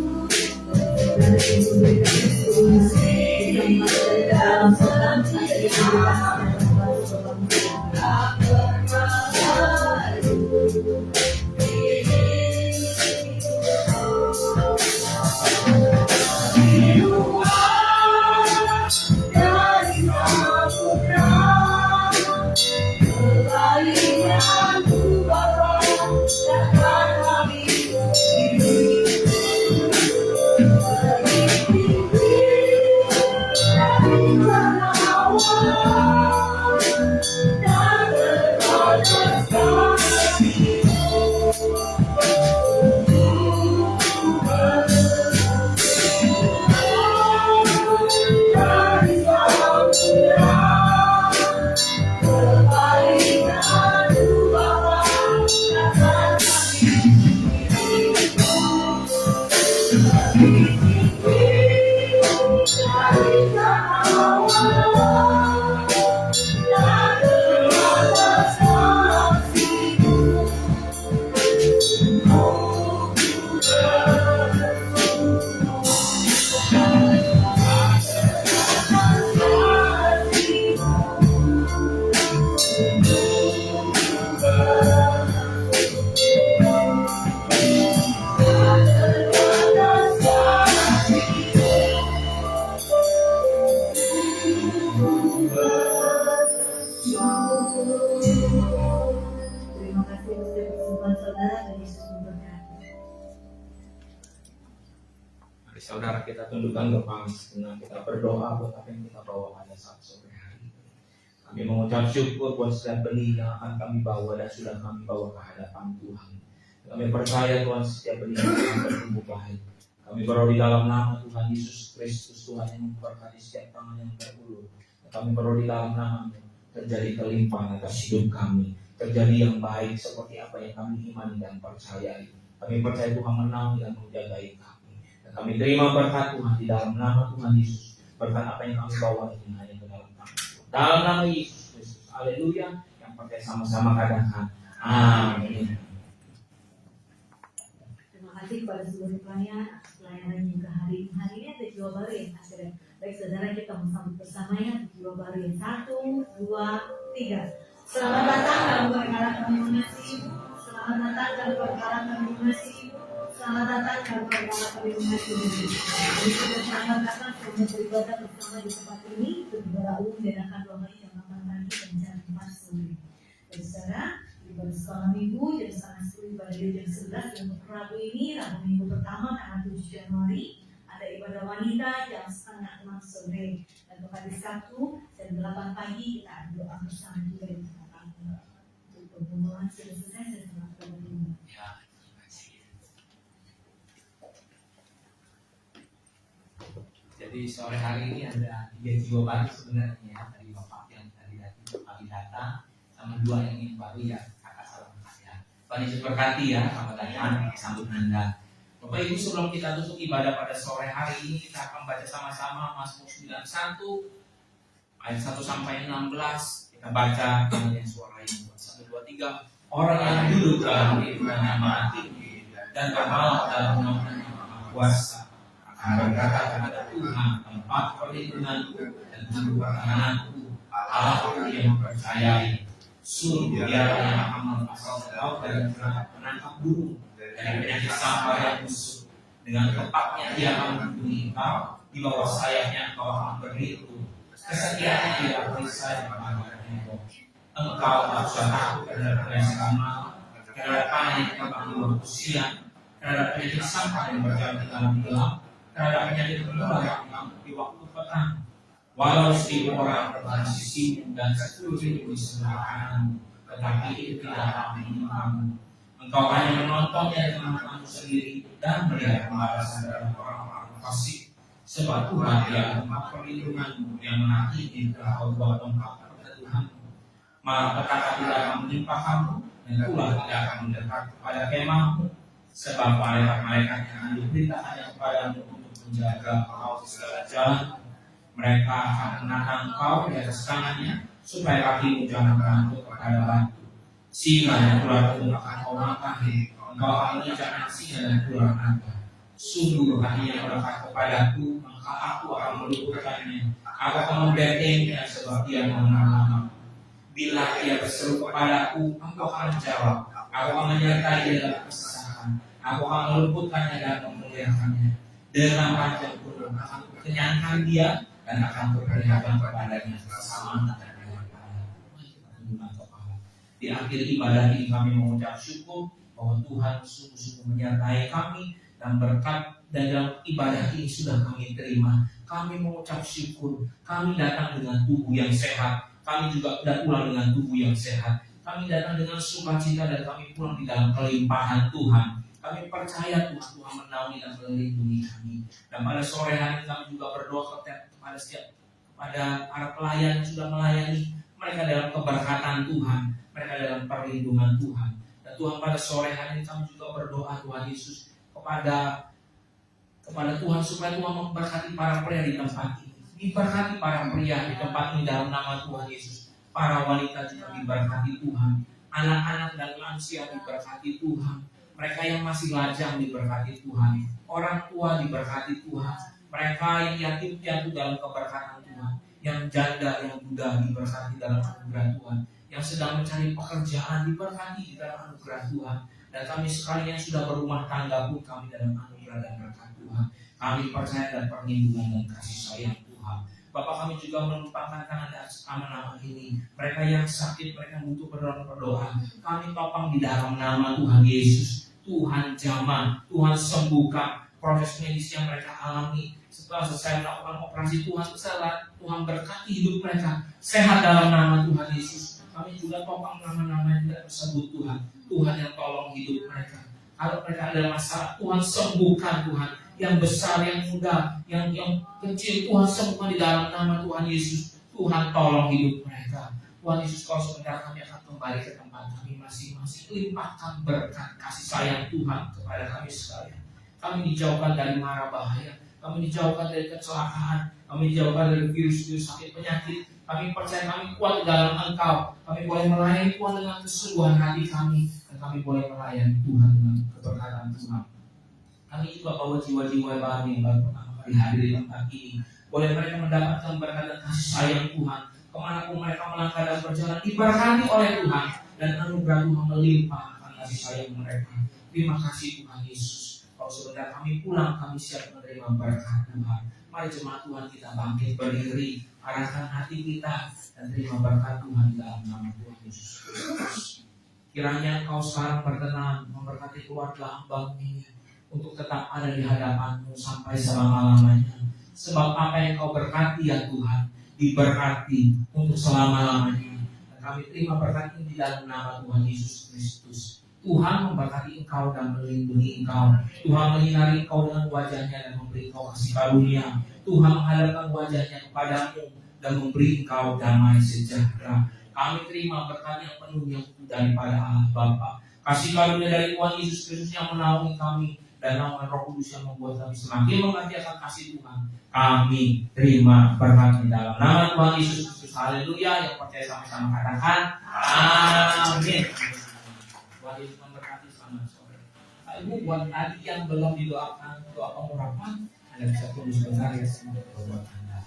Dalam selam tak pernah layu di luar dari samudra, kebaikan-Mu Bapa takkan habis. Dari sana awal dan terbatas dari samudra, kebaikan-Mu Bapa takkan Terima kasih atas kesempatan saudara, dan Yesus memberkati. Mari saudara kita tundukkan kepala sejenak, kita berdoa buat apa yang kita bawa pada saat sore hari ini. Kami mengucap syukur buat setiap benih yang akan kami bawa dan sudah kami bawa ke hadapan Tuhan. Kami percaya Tuhan setiap benih yang akan bertumbuh baik. Kami berdoa di dalam nama Tuhan Yesus Kristus, Tuhan yang memberkati setiap tangan yang terulur. Kami berdoa di dalam nama-Mu terjadi kelimpahan atas hidup kami, terjadi yang baik seperti apa yang kami imani dan percayai. Kami percaya Tuhan menang dan menjagai kami. Dan kami terima berkat Tuhan di dalam nama Tuhan Yesus. Berkat apa yang kami bawa ini hanya ke dalam nama Tuhan. Dalam nama Yesus Kristus. Haleluya. Yang percaya sama-sama katakan amin. Terima kasih kepada seluruh pelayan atas pelayanan juga hari ini ada jiwa baru yang hadir. Baik saudara, kita bersambut bersamanya jiwa baru yang 1, 2, 3. Selamat datang dalam perkara kami mengasihi-Mu. Selamat datang dalam perkara kami mengasihi-Mu. Selamat datang dalam perkara kami mengasihi-Mu. Kami sudah selamat datang untuk beribadah bersama di tempat ini. Untuk ibadah umum diadakan 2 hari jam 8 pagi dan jam 4 sore. Baik saudara, ibadah sekolah minggu jam 9:30 pada jam 11. Untuk Rabu ini, Rabu minggu pertama tanggal 7 Januari, ada ibadah wanita jam 5:30 sore. Dan untuk hari Sabtu jam 8 pagi kita ada doa bersama juga di tempat kami. Untuk pertemuan sudah selesai, saya selamat berdoa. Jadi sore hari ini ada 3 jiwa baru sebenarnya dari Bapak yang tadi datang sama 2 yang ingin baru ya, kakak salam ya. Tuhan Yesus berkati ya, selamat datang sambut Anda. Bapak Ibu, sebelum kita tutup ibadah pada sore hari ini, kita akan baca sama-sama Mazmur 91 ayat 1 sampai 16. Kita baca dengan suara yang kuat. 1, 2, 3. Orang yang duduk dalam firman mati dan kepala dalam nama kuasa akan berkata kepada Tuhan tempat perlindunganku dan tempat pertahananku, Allahku yang percayai. Sungguh Dialah yang akan melepaskan engkau dari penangkap burung, dari penyakit sampar yang busuk. Dengan tepatnya Dia akan melindungi engkau, di bawah sayapnya engkau akan berlindung. Kesetiaannya Dia perisai kepadamu. Engkau tak usah takut terhadap keesokan malam, terhadap panah yang terbang di waktu siang, terhadap penyakit sampar yang berjalan di dalam gelap, terhadap penyakit menular yang di waktu petang. Walau 1000 orang berbaring di sisimu dan 10.000 di sebelah kananmu, tetapi itu tidak akan menimpamu. Engkau hanya menontonnya dengan matamu sendiri dan melihat pembalasan dari orang-orang fasik. Sebab Tuhan Dia tempat perlindunganmu yang menakini engkau buat tempat perteduhanmu. Malah petaka tidak akan menimpa kamu, dan ulah tidak akan mendekat kepada kemahmu. Sebab malaikat-malaikat yang diperintahkannya kepadamu untuk menjaga engkau di segala jalan. Mereka akan menatang engkau di atas tangannya, supaya kakimu jangan mengantuk kepada batu. Singa dan ular itu akan kau makahi, engkau akan menginjakkan singa dan ular naga. Sungguh hatinya melekat kepadaku, maka aku akan meluputkannya. Aku akan membentengnya sebab Dia mengenal namaku. Bila Dia berseru kepadaku, engkau akan menjawab. Aku akan menyertai Dia dalam kesesakan. Aku akan meluputkannya dan memuliakannya. Dengan panjang pun akan kenyangkan Dia dan akan berperhatian kepadanya selama dan di akhir ibadah ini kami mengucap syukur bahwa Tuhan sungguh-sungguh menyertai kami dan berkat dan dalam ibadah ini sudah kami terima. Kami mengucap syukur. Kami datang dengan tubuh yang sehat. Kami juga pulang dengan tubuh yang sehat. Kami datang dengan sukacita dan kami pulang di dalam kelimpahan Tuhan. Kami percaya Tuhan menaungi dan melindungi kami. Dan pada sore hari kami juga berdoa kepada para pelayan yang sudah melayani mereka dalam keberkatan Tuhan, mereka dalam perlindungan Tuhan. Dan Tuhan pada sore hari ini kami juga berdoa Tuhan Yesus kepada Tuhan supaya Tuhan memberkati para pria di tempat ini. Diberkati para pria di tempat ini dalam nama Tuhan Yesus. Para wanita juga diberkati Tuhan. Anak-anak dan lansia diberkati Tuhan. Mereka yang masih lajang diberkati Tuhan. Orang tua diberkati Tuhan. Mereka yang yatim piatu dalam keberkatan Tuhan. Yang janda, yang duda diberkati dalam anugerah Tuhan. Yang sedang mencari pekerjaan diberkati di dalam anugerah Tuhan. Dan kami sekalian yang sudah berumah tangga pun kami dalam anugerah dan berkat Tuhan. Kami percaya dan perlindungan dan kasih sayang Tuhan. Bapak kami juga menumpangkan tangan dan aman-aman ini. Mereka yang sakit, mereka yang butuh berdoa. Kami topang di dalam nama Tuhan Yesus. Tuhan jamah, Tuhan sembuhkan proses medis yang mereka alami. Setelah selesai melakukan operasi, Tuhan berkati hidup mereka sehat dalam nama Tuhan Yesus. Kami juga topang nama-nama yang tidak tersebut Tuhan. Tuhan yang tolong hidup mereka. Kalau mereka ada masalah, Tuhan sembuhkan Tuhan. Yang besar, yang muda, yang kecil, Tuhan sembuhkan di dalam nama Tuhan Yesus. Tuhan tolong hidup mereka. Tuhan Yesus, kalau sebentar kami akan kembali ke tempat kami masing-masing. Limpahkan berkat kasih sayang Tuhan kepada kami sekalian. Kami dijauhkan dari mara bahaya. Kami dijauhkan dari kecelakaan. Kami dijauhkan dari virus-virus sakit penyakit. Kami percaya kami kuat di dalam Engkau. Kami boleh melayani Tuhan dengan kesungguhan hati kami. Dan kami boleh melayani Tuhan dengan keberkatan Tuhan. Kami juga bawa jiwa-jiwa baru yang baru pertama kali hadir di tempat ini. Boleh mereka mendapatkan berkat dan kasih sayang Tuhan. Kemanapun mereka melangkah dan berjalan, diberkati oleh Tuhan. Dan anugerah Tuhan melimpahkan kasih sayang mereka. Terima kasih Tuhan Yesus. Kalau sebentar kami pulang, kami siap menerima berkat Tuhan. Mari jemaat Tuhan kita bangkit berdiri, arahkan hati kita dan terima berkat Tuhan dalam nama Tuhan Yesus Kristus. Kiranya Engkau sekarang berkenan memberkati keluarga hamba-Mu ini untuk tetap ada di hadapan-Mu sampai selama-lamanya. Sebab apa yang Kau berkati ya Tuhan, diberkati untuk selama-lamanya. Dan kami terima berkat ini di dalam nama Tuhan Yesus Kristus. Tuhan memberkati engkau dan melindungi engkau. Tuhan menyinari engkau dengan wajahnya dan memberi engkau kasih karunia. Tuhan menghadapkan wajahnya kepadamu dan memberi engkau damai sejahtera. Kami terima berkat yang penuh yang daripada Allah Bapa. Kasih karunia dari Tuhan Yesus Kristus yang menaungi kami dan naungan Roh Kudus yang membuat kami semakin mengerti akan kasih Tuhan. Kami terima berkat di dalam nama Tuhan Yesus Kristus. Haleluya. Yang percaya sama-sama katakan amin. Tuhan Yesus memberkati selamat sore. Ibu buat adik yang belum didoakan doa pengurapan, Anda bisa tunggu sebentar ya, semoga buat Anda.